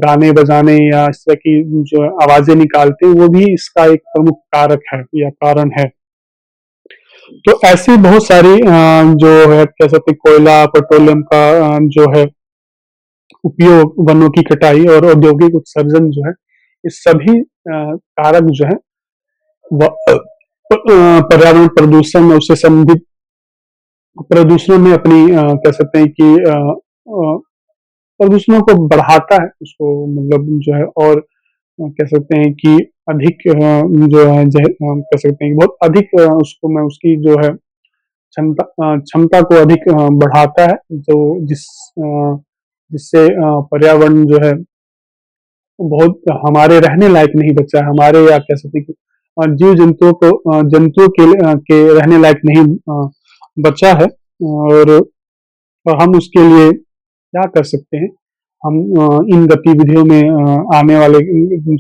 गाने बजाने या इस तरह की जो आवाज़ें निकालते हैं, वो भी इसका एक प्रमुख कारक है या कारण है। तो ऐसी बहुत सारी जो है कह सकते हैं कोयला, पेट्रोलियम का जो है उपयोग, वनों की कटाई और औद्योगिक उत्सर्जन जो है, ये सभी कारक जो है पर्यावरण प्रदूषण और उससे संबंधित प्रदूषणों में अपनी कह सकते हैं कि प्रदूषणों को बढ़ाता है, उसको मतलब जो है और कह सकते हैं कि अधिक जो है कह सकते हैं कि बहुत अधिक उसको मैं उसकी जो है क्षमता को अधिक बढ़ाता है, जो जिससे पर्यावरण जो है बहुत हमारे रहने लायक नहीं बचा है, हमारे या कह सकते हैं कि जीव जंतुओं को जंतुओं के रहने लायक नहीं बचा है। और हम उसके लिए क्या कर सकते हैं, हम इन गतिविधियों में आने वाले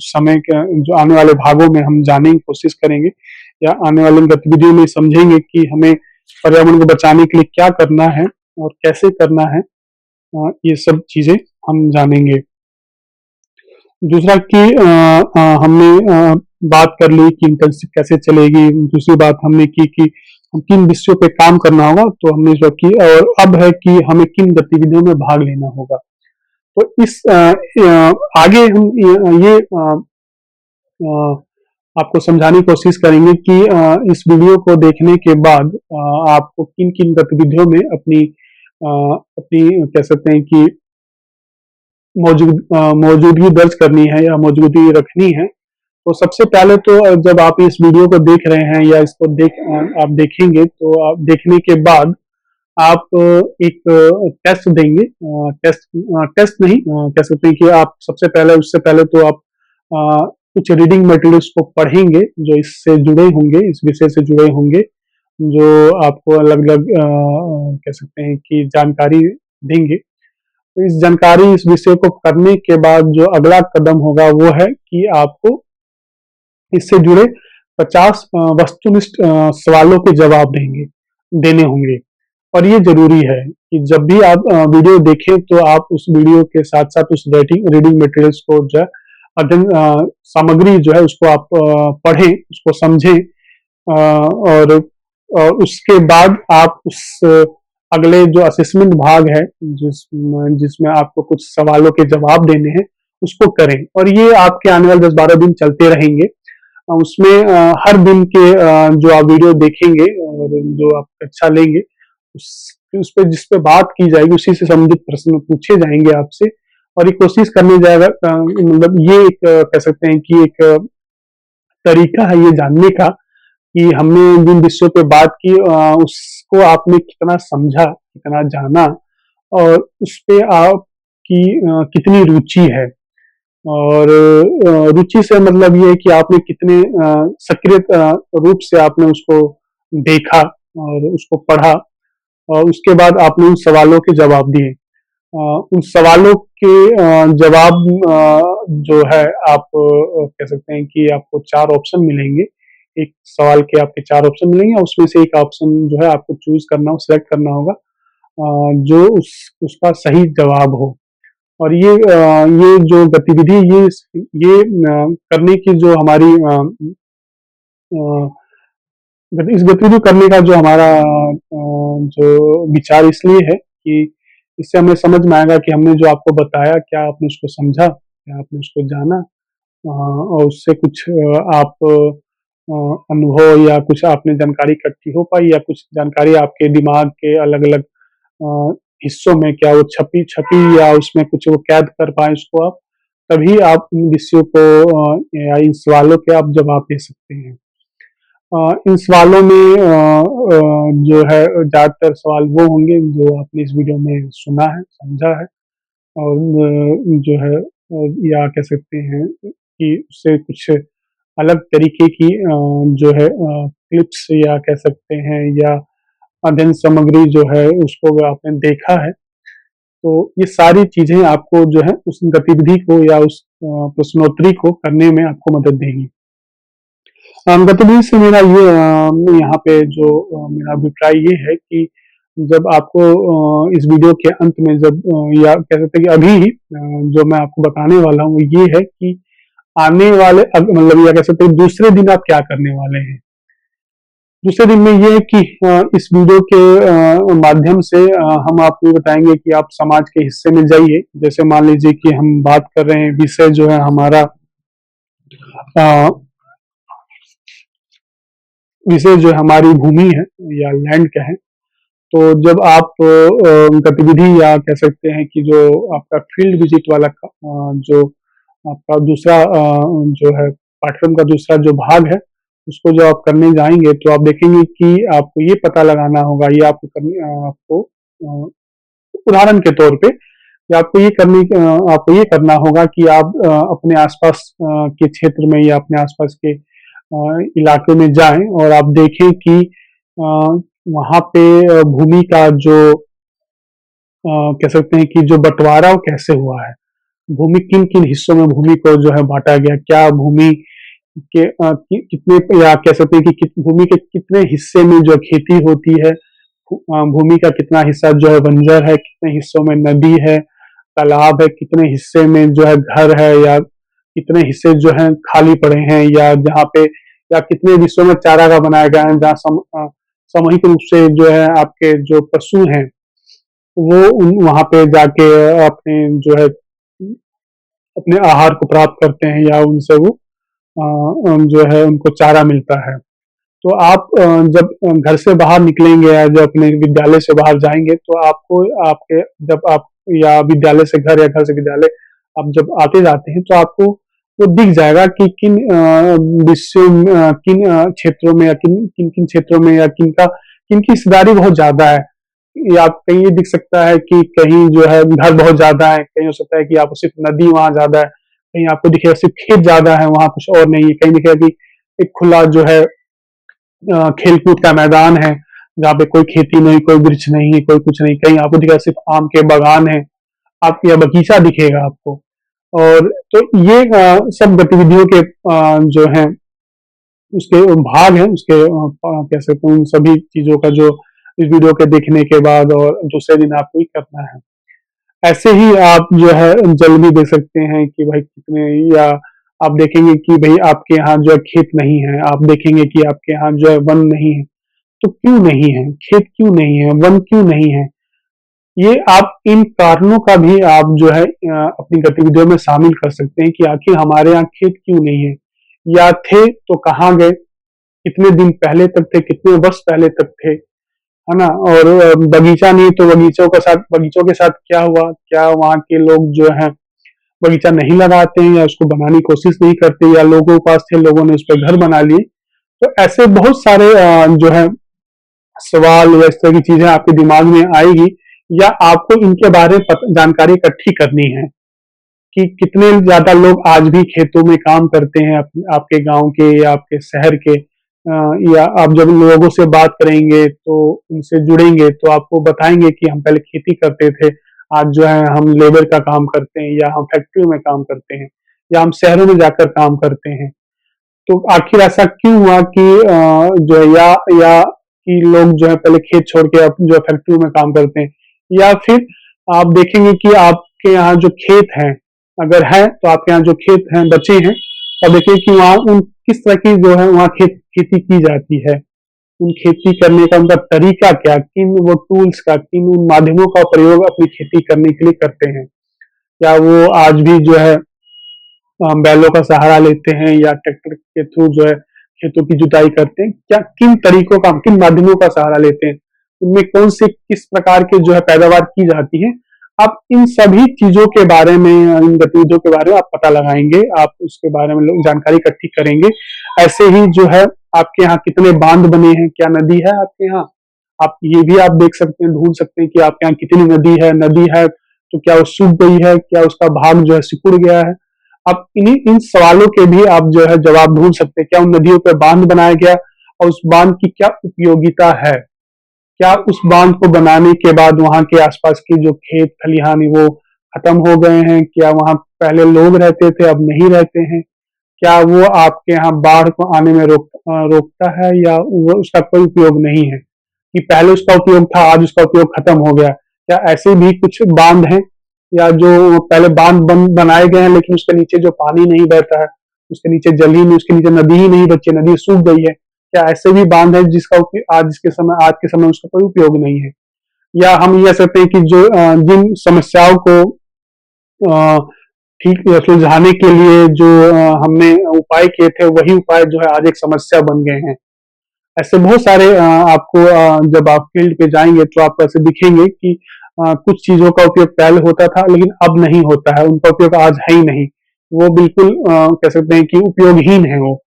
समय के जो आने वाले भागों में हम जानने की कोशिश करेंगे, या आने वाली गतिविधियों में समझेंगे कि हमें पर्यावरण को बचाने के लिए क्या करना है और कैसे करना है। ये सब चीजें हम जानेंगे। दूसरा कि हमने बात कर ली कि इंटर्नशिप कैसे चलेगी। दूसरी बात हमने की कि हम किन विषयों पे काम करना होगा, तो हमने जो की, और अब है कि हमें किन गतिविधियों में भाग लेना होगा। तो इस आगे हम ये आपको समझाने की कोशिश करेंगे कि इस वीडियो को देखने के बाद आपको किन किन गतिविधियों में अपनी कह सकते हैं कि मौजूदगी दर्ज करनी है या मौजूदगी रखनी है। तो सबसे पहले तो जब आप इस वीडियो को देख रहे हैं या इसको आप देखेंगे, तो आप देखने के बाद आप एक टेस्ट देंगे। टेस्ट नहीं कह सकते हैं कि आप सबसे पहले उससे पहले तो आप कुछ रीडिंग मटेरियल्स को पढ़ेंगे जो इससे जुड़े होंगे, इस विषय से जुड़े होंगे, जो आपको अलग अलग कह सकते हैं कि जानकारी देंगे। तो इस जानकारी, इस विषय को करने के बाद जो अगला कदम होगा वो है कि आपको इससे जुड़े 50 वस्तुनिष्ठ सवालों के जवाब देने होंगे। और ये जरूरी है कि जब भी आप वीडियो देखें तो आप उस वीडियो के साथ साथ उस रीडिंग मटेरियल्स को जो है अध्ययन सामग्री जो है उसको आप पढ़ें, उसको समझें, और उसके बाद आप उस अगले जो असेसमेंट भाग है जिसमें आपको कुछ सवालों के जवाब देने हैं, उसको करें। और ये आपके आने वाले 10-12 दिन चलते रहेंगे। उसमें हर दिन के जो आप वीडियो देखेंगे और जो आप कक्षा लेंगे, उस पे जिस पे बात की जाएगी उसी से संबंधित प्रश्न पूछे जाएंगे आपसे। और ये कोशिश करने जाएगा, मतलब ये एक कह सकते हैं कि एक तरीका है ये जानने का कि हमने जिन विषयों पे बात की उसको आपने कितना समझा, कितना जाना, और उस पे आपकी कितनी रुचि है। और रुचि से मतलब ये है कि आपने कितने सक्रिय रूप से आपने उसको देखा और उसको पढ़ा, और उसके बाद आपने उन सवालों के जवाब दिए। उन सवालों के जवाब जो है आप कह सकते हैं कि आपको 4 ऑप्शन मिलेंगे। एक सवाल के आपके 4 ऑप्शन मिलेंगे और उसमें से एक ऑप्शन जो है आपको चूज करना, सिलेक्ट करना होगा जो उसका सही जवाब हो। और ये जो गतिविधि, ये करने की जो हमारी इस गतिविधि करने का जो हमारा जो विचार इसलिए है कि इससे हमें समझ में आएगा कि हमने जो आपको बताया, क्या आपने उसको समझा, क्या आपने उसको जाना, और उससे कुछ आप अनुभव या कुछ आपने जानकारी इकट्ठी हो पाई, या कुछ जानकारी आपके दिमाग के अलग अलग हिस्सों में क्या वो छपी छपी या उसमें कुछ वो कैद कर पाए उसको आप, तभी आप इन विषयों को या इन सवालों के आप जवाब दे सकते हैं। इन सवालों में जो है ज़्यादातर सवाल वो होंगे जो आपने इस वीडियो में सुना है, समझा है, और जो है या कह सकते हैं कि उससे कुछ अलग तरीके की जो है क्लिप्स या कह सकते हैं, या अध्ययन सामग्री जो है उसको अगर आपने देखा है, तो ये सारी चीज़ें आपको जो है उस गतिविधि को या उस प्रश्नोत्तरी को करने में आपको मदद देगी। गतिविधि से मेरा ये यहाँ पे जो मेरा अभिप्राय ये है कि जब आपको इस वीडियो के अंत में जब या कह सकते हैं कि अभी ही जो मैं आपको बताने वाला हूँ ये है कि आने वाले मतलब या कह सकते हैं दूसरे दिन आप क्या करने वाले हैं। दूसरे दिन में ये है कि इस वीडियो के माध्यम से हम आपको बताएंगे कि आप समाज के हिस्से में जाइए। जैसे मान लीजिए कि हम बात कर रहे हैं, विषय जो है हमारा विषय जो हमारी भूमि है या लैंड का है। तो जब आप गतिविधि या कह सकते हैं कि जो आपका फील्ड विजिट वाला जो आपका दूसरा जो है पाठ्यक्रम का दूसरा जो भाग है, उसको जो आप करने जाएंगे तो आप देखेंगे कि आपको ये पता लगाना होगा, ये आपको आपको उदाहरण के तौर पे कि आपको ये करना होगा कि आप अपने आसपास के क्षेत्र में या अपने आसपास के इलाके में जाएं और आप देखें कि वहाँ पे भूमि का जो कह सकते हैं कि जो बंटवारा वो कैसे हुआ है, भूमि किन किन हिस्सों में भूमि को जो है बांटा गया, क्या भूमि के कितने या कह सकते हैं कि भूमि के कितने हिस्से में जो खेती होती है, भूमि का कितना हिस्सा जो है बंजर है, कितने हिस्सों में नदी है, तालाब है, कितने हिस्से में जो है घर है, या कितने हिस्से जो है खाली पड़े हैं, या जहाँ पे या कितने हिस्सों में चारागाह बनाया गया है जहाँ सामूहिक रूप से जो है आपके जो पशु हैं वो वहां पे जाके अपने जो है अपने आहार को प्राप्त करते हैं या उनसे वो जो है उनको चारा मिलता है। तो आप जब घर से बाहर निकलेंगे या जब अपने विद्यालय से बाहर जाएंगे तो आपको आपके जब आप या विद्यालय से घर या घर से विद्यालय आप जब आते जाते हैं तो आपको वो दिख जाएगा कि किन विषयों किन क्षेत्रों में या किन किन किन क्षेत्रों में या किन की हिस्सेदारी बहुत ज्यादा है। या आप कहीं ये दिख सकता है कि कहीं जो है घर बहुत ज्यादा है, कहीं हो सकता है कि आपको सिर्फ नदी वहां ज्यादा है, कहीं आपको दिखेगा सिर्फ खेत ज्यादा है, वहां कुछ और नहीं है, कहीं दिखेगा कि एक खुला जो है खेलकूद का मैदान है जहाँ पे कोई खेती नहीं, कोई वृक्ष नहीं है, कोई कुछ नहीं, कहीं आपको दिखेगा सिर्फ आम के बागान है, आप या बगीचा दिखेगा आपको। और तो ये सब गतिविधियों के जो है उसके भाग हैं, उसके कह सकते हैं उन सभी चीजों का जो इस वीडियो के देखने के बाद और दूसरे दिन आपको ही करना है। ऐसे ही आप जो है जल भी देख सकते हैं कि भाई कितने, या आप देखेंगे कि भाई आपके यहाँ जो है खेत नहीं है, आप देखेंगे कि आपके यहाँ जो है वन नहीं है। तो क्यों नहीं है, खेत क्यों नहीं है, वन क्यों नहीं है, ये आप इन कारणों का भी आप जो है अपनी गतिविधियों में शामिल कर सकते हैं कि आखिर हमारे यहाँ खेत क्यों नहीं है, या थे तो कहाँ गए, कितने दिन पहले तक थे, कितने वर्ष पहले तक थे, है ना। और बगीचा नहीं तो बगीचों के साथ क्या हुआ, क्या वहाँ के लोग जो है बगीचा नहीं लगाते हैं या उसको बनाने की कोशिश नहीं करते, या लोगों के पास थे लोगों ने उस पर घर बना लिए। तो ऐसे बहुत सारे जो है सवाल या इस तरह की चीजें आपके दिमाग में आएगी, या आपको इनके बारे में जानकारी इकट्ठी करनी है कि कितने ज्यादा लोग आज भी खेतों में काम करते हैं, आपके गांव के या आपके शहर के। या आप जब लोगों से बात करेंगे तो उनसे जुड़ेंगे तो आपको बताएंगे कि हम पहले खेती करते थे, आज जो है हम लेबर का काम करते हैं, या हम फैक्ट्री में काम करते हैं, या हम शहरों में जाकर काम करते हैं। तो आखिर ऐसा क्यों हुआ कि जो है या कि लोग जो है पहले खेत छोड़ के अब जो फैक्ट्री में काम करते हैं, या फिर आप देखेंगे कि आपके यहाँ जो खेत हैं अगर है तो आपके यहाँ जो खेत हैं बचे हैं, और देखिए कि वहाँ उन किस तरह की जो है वहाँ खेती की जाती है, उन खेती करने का उनका तरीका क्या, किन वो टूल्स का, किन उन माध्यमों का प्रयोग अपनी खेती करने के लिए करते हैं। क्या वो आज भी जो है बैलों का सहारा लेते हैं या ट्रैक्टर के थ्रू जो है खेतों की जुताई करते हैं, क्या किन तरीकों का, किन माध्यमों का सहारा लेते हैं, उनमें कौन से किस प्रकार के जो है पैदावार की जाती है। आप इन सभी चीजों के बारे में, इन गतिविधियों के बारे में आप पता लगाएंगे, आप उसके बारे में जानकारी इकट्ठी करेंगे। ऐसे ही जो है आपके यहाँ कितने बांध बने हैं, क्या नदी है आपके यहाँ, आप ये भी आप देख सकते हैं, ढूंढ सकते हैं कि आपके यहाँ कितनी नदी है तो क्या वो सूख गई है, क्या उसका भाग जो है सिकुड़ गया है। आप इन सवालों के भी आप जो है जवाब ढूंढ सकते हैं। क्या उन नदियों पर बांध बनाया गया और उस बांध की क्या उपयोगिता है, क्या उस बांध को बनाने के बाद वहां के आसपास की जो खेत खलिहान वो खत्म हो गए हैं, क्या वहां पहले लोग रहते थे अब नहीं रहते हैं, क्या वो आपके यहाँ बाढ़ को आने में रोकता है, या वो उसका कोई उपयोग नहीं है, कि पहले उसका उपयोग था आज उसका उपयोग खत्म हो गया। क्या ऐसे भी कुछ बांध हैं, या जो पहले बांध बनाए गए हैं लेकिन उसके नीचे जो पानी नहीं बहता है, उसके नीचे जल ही नहीं, उसके नीचे नदी ही नहीं बची, नदी सूख गई है, क्या ऐसे भी बांध है जिसका आज के समय उसका कोई उपयोग नहीं है? या हम ये कह सकते हैं कि जिन समस्याओं को अ, ठीक या सुलझाने के लिए जो हमने उपाय किए थे, वही उपाय जो है आज एक समस्या बन गए हैं। ऐसे बहुत सारे आपको जब आप फील्ड पे जाएँगे तो आपको ऐसे दिखेंगे कि कुछ चीज़ों का उपयोग पहले होता था लेकिन अब नहीं होता है, उनका उपयोग आज है ही नहीं। वो बिल्कुल कह सकते हैं कि उपयोगहीन है वो।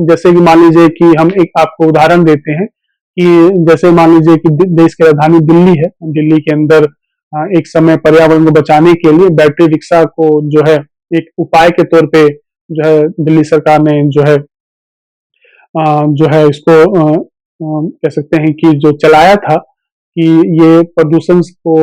जैसे कि मान लीजिए कि हम एक आपको उदाहरण देते हैं कि जैसे मान लीजिए कि देश की राजधानी दिल्ली है, दिल्ली के अंदर एक समय पर्यावरण को बचाने के लिए बैटरी रिक्शा को जो है एक उपाय के तौर पे जो है दिल्ली सरकार ने जो है इसको कह सकते हैं कि जो चलाया था कि ये प्रदूषण को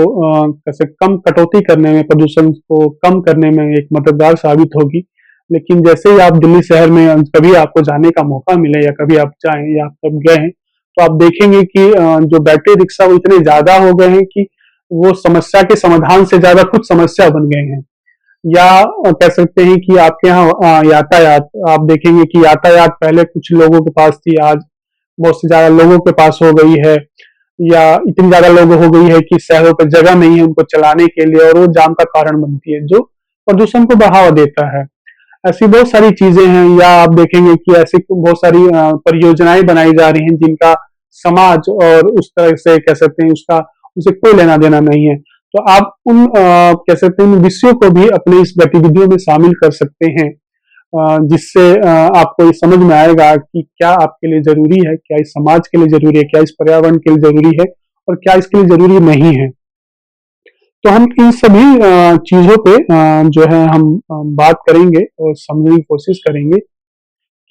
कैसे कम कटौती करने में, प्रदूषण को कम करने में एक मददगार साबित होगी। लेकिन जैसे ही आप दिल्ली शहर में कभी आपको जाने का मौका मिले या कभी आप जाएँ या आप कब गए हैं, तो आप देखेंगे कि जो बैटरी रिक्शा वो इतने ज़्यादा हो गए हैं कि वो समस्या के समाधान से ज़्यादा खुद समस्या बन गए हैं। या कह सकते हैं कि आपके यहाँ यातायात आप देखेंगे कि यातायात पहले कुछ लोगों के पास थी, आज बहुत से ज़्यादा लोगों के पास हो गई है या इतनी ज़्यादा लोगों हो गई है कि शहरों पे जगह नहीं है उनको चलाने के लिए और वो जाम का कारण बनती है, जो प्रदूषण को बढ़ावा देता है। ऐसी बहुत सारी चीज़ें हैं या आप देखेंगे कि ऐसी बहुत सारी परियोजनाएँ बनाई जा रही हैं जिनका समाज और उस तरह से कह सकते हैं उसका उनसे कोई लेना-देना नहीं है। तो आप उन कह सकते हैं उन विषयों को भी अपनी इस गतिविधियों में शामिल कर सकते हैं जिससे आपको ये समझ में आएगा कि क्या आपके लिए ज़रूरी है, क्या इस समाज के लिए ज़रूरी है, क्या इस पर्यावरण के लिए ज़रूरी है और क्या इसके लिए ज़रूरी नहीं है। तो हम इन सभी चीज़ों पे जो है हम बात करेंगे और समझने की कोशिश करेंगे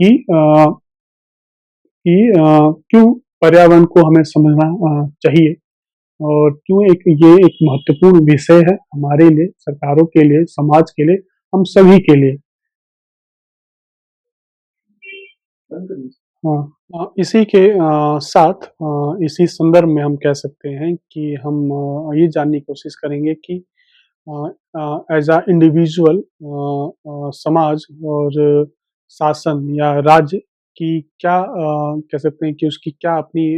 कि क्यों पर्यावरण को हमें समझना चाहिए और क्यों ये एक महत्वपूर्ण विषय है हमारे लिए, सरकारों के लिए, समाज के लिए, हम सभी के लिए। हाँ, इसी के साथ इसी संदर्भ में हम कह सकते हैं कि हम ये जानने की कोशिश करेंगे कि एज़ अ इंडिविजुअल समाज और शासन या राज्य की क्या कह सकते हैं कि उसकी क्या अपनी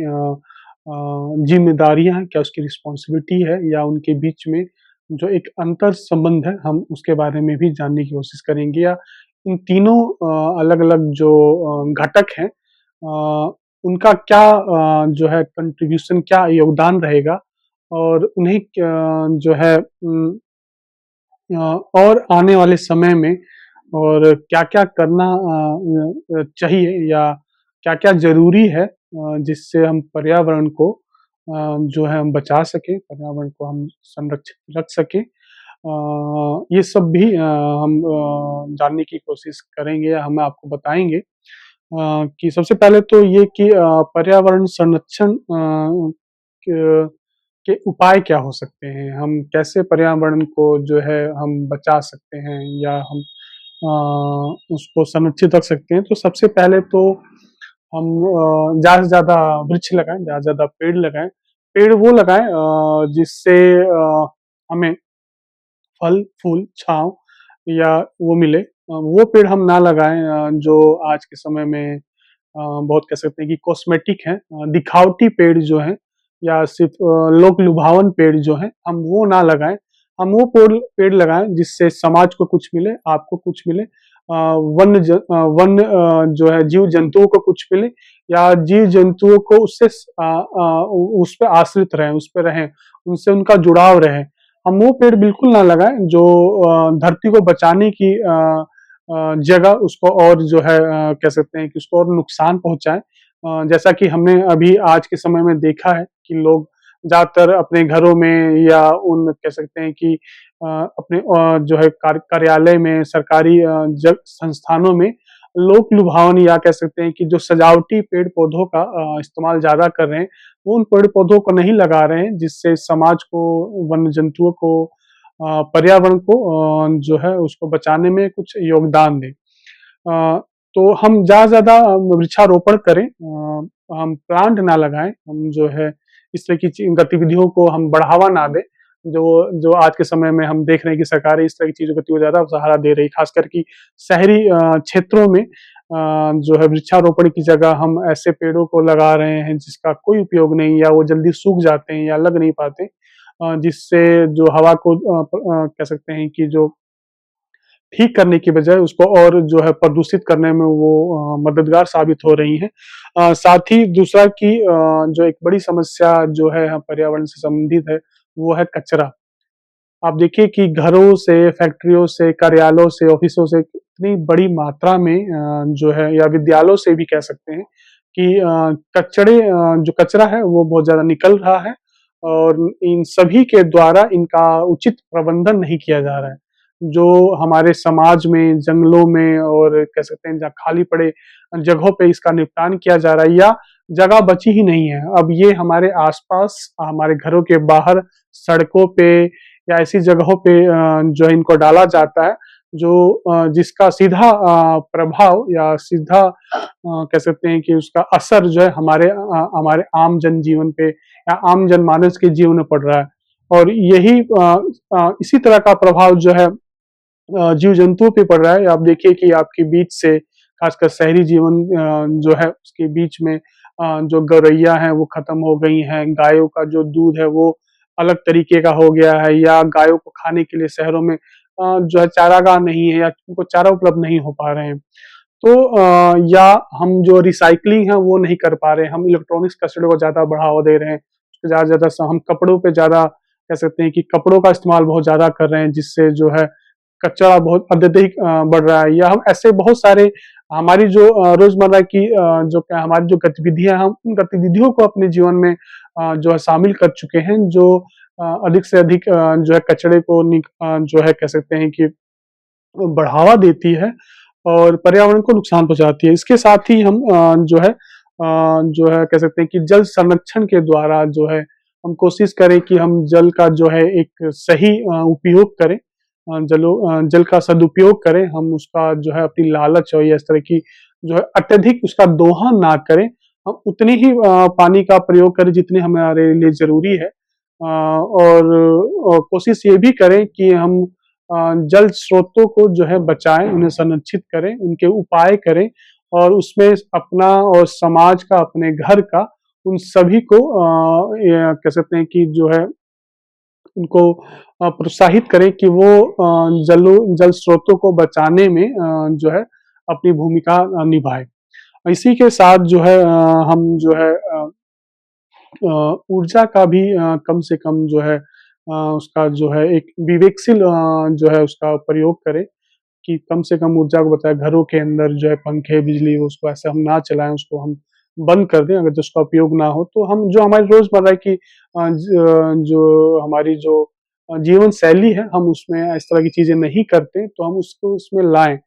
ज़िम्मेदारियाँ हैं, क्या उसकी रिस्पॉन्सिबिलिटी है या उनके बीच में जो एक अंतर संबंध है, हम उसके बारे में भी जानने की कोशिश करेंगे या इन तीनों अलग-अलग जो घटक हैं उनका क्या जो है कंट्रीब्यूशन क्या योगदान रहेगा और उन्हें जो है और आने वाले समय में और क्या-क्या करना चाहिए या क्या-क्या ज़रूरी है जिससे हम पर्यावरण को जो है हम बचा सकें, पर्यावरण को हम संरक्षित रख सकें। ये सब भी हम जानने की कोशिश करेंगे या हम आपको बताएँगे कि सबसे पहले तो ये कि पर्यावरण संरक्षण क के उपाय क्या हो सकते हैं? हम कैसे पर्यावरण को जो है हम बचा सकते हैं या हम उसको संरक्षित रख सकते हैं? तो सबसे पहले तो हम ज़्यादा से ज़्यादा वृक्ष लगाएँ, ज़्यादा से ज़्यादा पेड़ लगाएँ। पेड़ वो लगाएँ जिससे हमें फल, फूल, छाँव या वो मिले। वो पेड़ हम ना लगाएँ जो आज के समय में बहुत कह सकते हैं कि कॉस्मेटिक हैं दिखावटी पेड़ जो हैं या सिर्फ़ लोक लुभावन पेड़ जो हैं, हम वो ना लगाएँ। हम वो पेड़ लगाएँ जिससे समाज को कुछ मिले, आपको कुछ मिले। वन्य जो है जीव-जंतुओं को कुछ मिले या जीव-जंतुओं को उससे उस पे आश्रित रहें, उस पे रहें, उनसे उनका जुड़ाव रहे। हम वो पेड़ बिल्कुल ना लगाएँ जो धरती को बचाने की जगह उसको और जो है कह सकते हैं कि उसको और नुकसान पहुँचाएँ। जैसा कि हमने अभी आज के समय में देखा है कि लोग ज़्यादातर अपने घरों में या उन कह सकते हैं कि अपने जो है कार्यालय में सरकारी जग संस्थानों में लोक लुभावन या कह सकते हैं कि जो सजावटी पेड़-पौधों का इस्तेमाल ज़्यादा कर रहे हैं, वो उन पेड़-पौधों को नहीं लगा रहे हैं जिससे समाज को, वन्य जंतुओं को पर्यावरण को जो है उसको बचाने में कुछ योगदान दें। तो हम ज़्यादा से ज़्यादा वृक्षारोपण करें हम प्लांट ना लगाएँ, हम जो है इस तरह की गतिविधियों को हम बढ़ावा ना दें। जो जो आज के समय में हम देख रहे हैं कि सरकारें इस तरह की चीज़ों को ज़्यादा सहारा दे रही है, ख़ासकर कि शहरी क्षेत्रों में जो है वृक्षारोपण की जगह हम ऐसे पेड़ों को लगा रहे हैं जिसका कोई उपयोग नहीं, या वो जल्दी सूख जाते हैं या लग नहीं पाते, जिससे जो हवा को कह सकते हैं कि जो ठीक करने की बजाय उसको और जो है प्रदूषित करने में वो मददगार साबित हो रही हैं। साथ ही दूसरा कि जो एक बड़ी समस्या जो है पर्यावरण से संबंधित है, वो है कचरा। आप देखिए कि घरों से, फैक्ट्रियों से, कार्यालयों से, ऑफ़िसों से इतनी बड़ी मात्रा में जो है, या विद्यालयों से भी कह सकते हैं कि जो कचरा है वो बहुत ज़्यादा निकल रहा है, और इन सभी के द्वारा इनका उचित प्रबंधन नहीं किया जा रहा है। जो हमारे समाज में, जंगलों में, और कह सकते हैं जहाँ खाली पड़े जगहों पे इसका निपटान किया जा रहा है, या जगह बची ही नहीं है। अब ये हमारे आस-पास, हमारे घरों के बाहर, सड़कों पे या ऐसी जगहों पे जो है इनको डाला जाता है, जो जिसका सीधा प्रभाव या सीधा कह सकते हैं कि उसका असर जो है हमारे आम जनजीवन पे या आम जनमानस के जीवन में पड़ रहा है। और यही इसी तरह का प्रभाव जो है जीव-जंतुओं पे पड़ रहा है। आप देखिए कि आपके बीच से, खासकर शहरी जीवन जो है उसके बीच में जो गौरैया हैं वो खत्म हो गई हैं, गायों का जो दूध है वो अलग तरीके का हो गया है, या गायों को खाने के लिए शहरों में जो है चारागाह नहीं है, या उनको चारा उपलब्ध नहीं हो पा रहे हैं। तो या हम जो रिसाइक्लिंग है वो नहीं कर पा रहे हैं, हम इलेक्ट्रॉनिक्स कचरे को ज़्यादा बढ़ावा दे रहे हैं, ज़्यादा से ज़्यादा हम कपड़ों पे ज़्यादा कह सकते हैं कि कपड़ों का इस्तेमाल बहुत ज़्यादा कर रहे हैं, जिससे जो है कचरा बहुत अत्यधिक बढ़ रहा है, या हम ऐसे बहुत सारे हमारी जो रोज़मर्रा की जो क्या हमारी जो गतिविधियाँ हैं, हम उन गतिविधियों को अपने जीवन में जो है शामिल कर चुके हैं, जो अधिक से अधिक जो है कचरे को जो है कह सकते हैं कि बढ़ावा देती है और पर्यावरण को नुकसान पहुँचाती है। इसके साथ ही हम जो है कह सकते हैं कि जल संरक्षण के द्वारा जो है हम कोशिश करें कि हम जल का जो है एक सही उपयोग करें। जल का सदुपयोग करें, हम उसका जो है अपनी लालच और या इस तरह की जो है अत्यधिक उसका दोहन ना करें। हम उतनी ही पानी का प्रयोग करें जितनी हमारे लिए ज़रूरी है। और कोशिश ये भी करें कि हम जल स्रोतों को जो है बचाएँ, उन्हें संरक्षित करें, उनके उपाय करें, और उसमें अपना और समाज का, अपने घर का, उन सभी को कह सकते हैं कि जो है उनको प्रोत्साहित करें कि वो जल स्रोतों को बचाने में जो है अपनी भूमिका निभाएँ। इसी के साथ जो है हम जो है ऊर्जा का भी कम से कम जो है उसका जो है एक विवेकशील जो है उसका प्रयोग करें, कि कम से कम ऊर्जा को बचाएँ। घरों के अंदर जो है पंखे, बिजली, उसको ऐसे हम ना चलाएँ, उसको हम बंद कर दें अगर जिसका उपयोग ना हो। तो हम जो हमारी रोज़मर्रा की जो हमारी जो जीवन शैली है, हम उसमें इस तरह की चीज़ें नहीं करते, तो हम उसको उसमें लाएँ।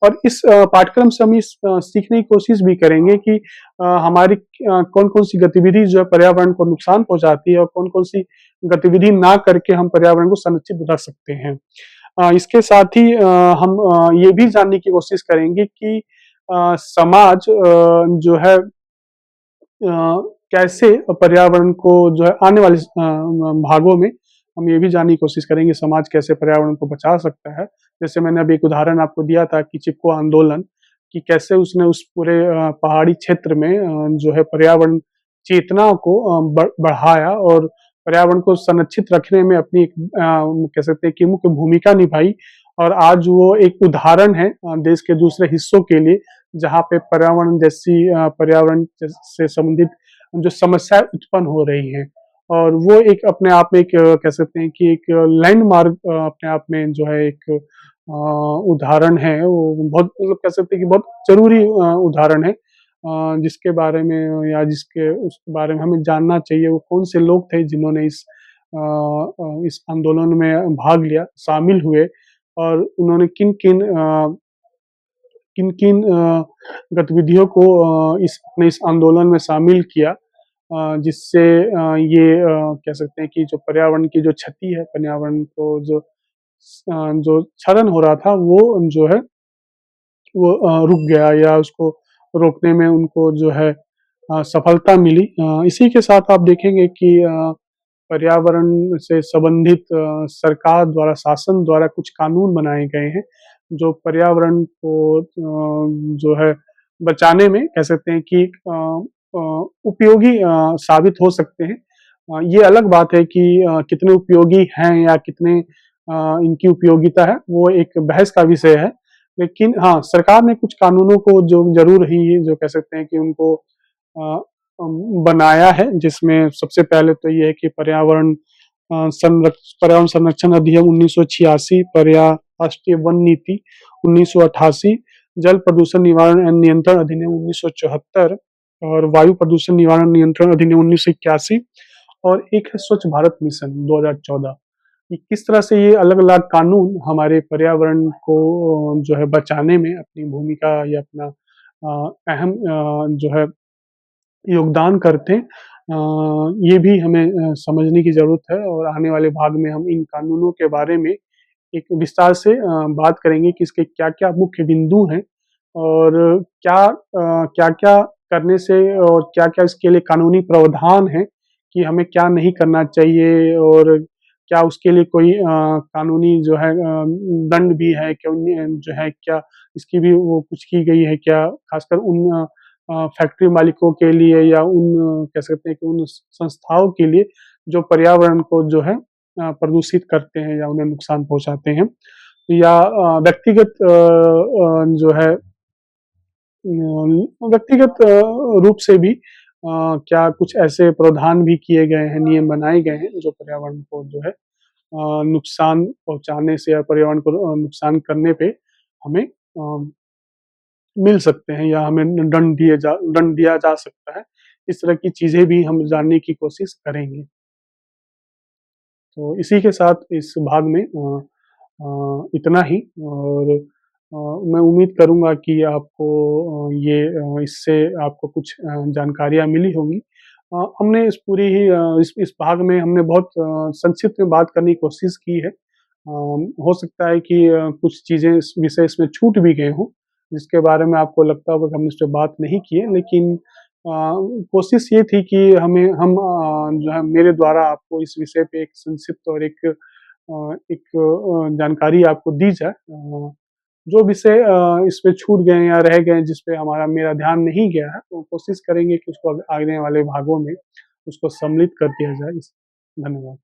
और इस पाठ्यक्रम से हम इस सीखने की कोशिश भी करेंगे कि हमारी कौन-कौन सी गतिविधि जो है पर्यावरण को नुकसान पहुँचाती है, और कौन-कौन सी गतिविधि ना करके हम पर्यावरण को संरक्षित रख सकते हैं। इसके साथ ही हम ये भी जानने की कोशिश करेंगे कि समाज जो है कैसे पर्यावरण को जो है आने वाले भागों में हम ये भी जानने की कोशिश करेंगे समाज कैसे पर्यावरण को बचा सकता है। जैसे मैंने अभी एक उदाहरण आपको दिया था कि चिपको आंदोलन, कि कैसे उसने उस पूरे पहाड़ी क्षेत्र में जो है पर्यावरण चेतना को बढ़ाया, और पर्यावरण को संरक्षित रखने में अपनी एक कह सकते हैं कि मुख्य भूमिका निभाई। और आज वो एक उदाहरण है देश के दूसरे हिस्सों के लिए, जहाँ पे पर्यावरण से संबंधित जो समस्याएँ उत्पन्न हो रही हैं। और वो एक अपने आप में एक कह सकते हैं कि एक लैंडमार्क अपने आप में जो है एक उदाहरण है, वो बहुत मतलब कह सकते हैं कि बहुत ज़रूरी उदाहरण है, जिसके बारे में या जिसके उसके बारे में हमें जानना चाहिए, वो कौन से लोग थे जिन्होंने इस आंदोलन में भाग लिया, शामिल हुए, और उन्होंने किन-किन गतिविधियों को इस आंदोलन में शामिल किया, जिससे ये कह सकते हैं कि जो पर्यावरण की जो क्षति है, पर्यावरण को जो क्षरण हो रहा था, वो जो है वो रुक गया, या उसको रोकने में उनको जो है सफलता मिली। इसी के साथ आप देखेंगे कि पर्यावरण से संबंधित सरकार द्वारा, शासन द्वारा कुछ कानून बनाए गए हैं, जो पर्यावरण को जो है बचाने में कह सकते हैं कि उपयोगी साबित हो सकते हैं। ये अलग बात है कि कितने उपयोगी हैं या कितने इनकी उपयोगिता है, वो एक बहस का विषय है। लेकिन हाँ, सरकार ने कुछ कानूनों को जो ज़रूर ही जो कह सकते हैं कि उनको बनाया है, जिसमें सबसे पहले तो ये है कि पर्यावरण संरक्षण अधिनियम 1986, राष्ट्रीय वन नीति 1988, जल प्रदूषण निवारण एवं नियंत्रण अधिनियम 1974 और वायु प्रदूषण निवारण नियंत्रण अधिनियम 1981 और एक है स्वच्छ भारत मिशन 2014। कि किस तरह से ये अलग-अलग कानून हमारे पर्यावरण को जो है बचाने में अपनी भूमिका या अपना अहम जो है योगदान करते हैं। ये भी हमें समझने की ज़रूरत है और आने वाले भाग में हम इन कानूनों के बारे में एक विस्तार से बात करेंगे कि इसके क्या-क्या मुख्य बिंदु हैं और क्या-क्या करने से और क्या-क्या इसके लिए कानूनी प्रावधान हैं कि हमें क्या नहीं करना चाहिए और क्या उसके लिए कोई कानूनी जो है दंड भी है, क्या उन्हें जो है क्या इसकी भी वो कुछ की गई है क्या? खासकर उन फैक्ट्री मालिकों के लिए या उन कह सकते हैं कि उन संस्थाओं के लिए जो पर्यावरण को जो है प्रदूषित करते हैं या उन्हें नुकसान पहुँचाते हैं या व्यक्तिगत जो है व्यक्तिगत रूप से भी क्या कुछ ऐसे प्रावधान भी किए गए हैं, नियम बनाए गए हैं जो पर्यावरण को जो है नुकसान पहुँचाने से या पर्यावरण को नुकसान करने पे हमें मिल सकते हैं या हमें दंड दिया जा सकता है। इस तरह की चीज़ें भी हम जानने की कोशिश करेंगे। तो इसी के साथ इस भाग में इतना ही और मैं उम्मीद करूँगा कि आपको इससे आपको कुछ जानकारियाँ मिली होंगी। हमने इस पूरी ही इस भाग में हमने बहुत संक्षिप्त में बात करने की कोशिश की है। हो सकता है कि कुछ चीज़ें इस विषय इसमें छूट भी गए हों, जिसके बारे में आपको लगता होगा कि हमने इस पे बात नहीं की है, लेकिन कोशिश ये थी कि हम जो है मेरे द्वारा आपको इस विषय पे एक संक्षिप्त और एक जानकारी आपको दी जाए। जो विषय इसमें छूट गए हैं या रह गए हैं, जिस पे मेरा ध्यान नहीं गया है, तो कोशिश करेंगे कि उसको आगे वाले भागों में उसको सम्मिलित कर दिया जाए। धन्यवाद।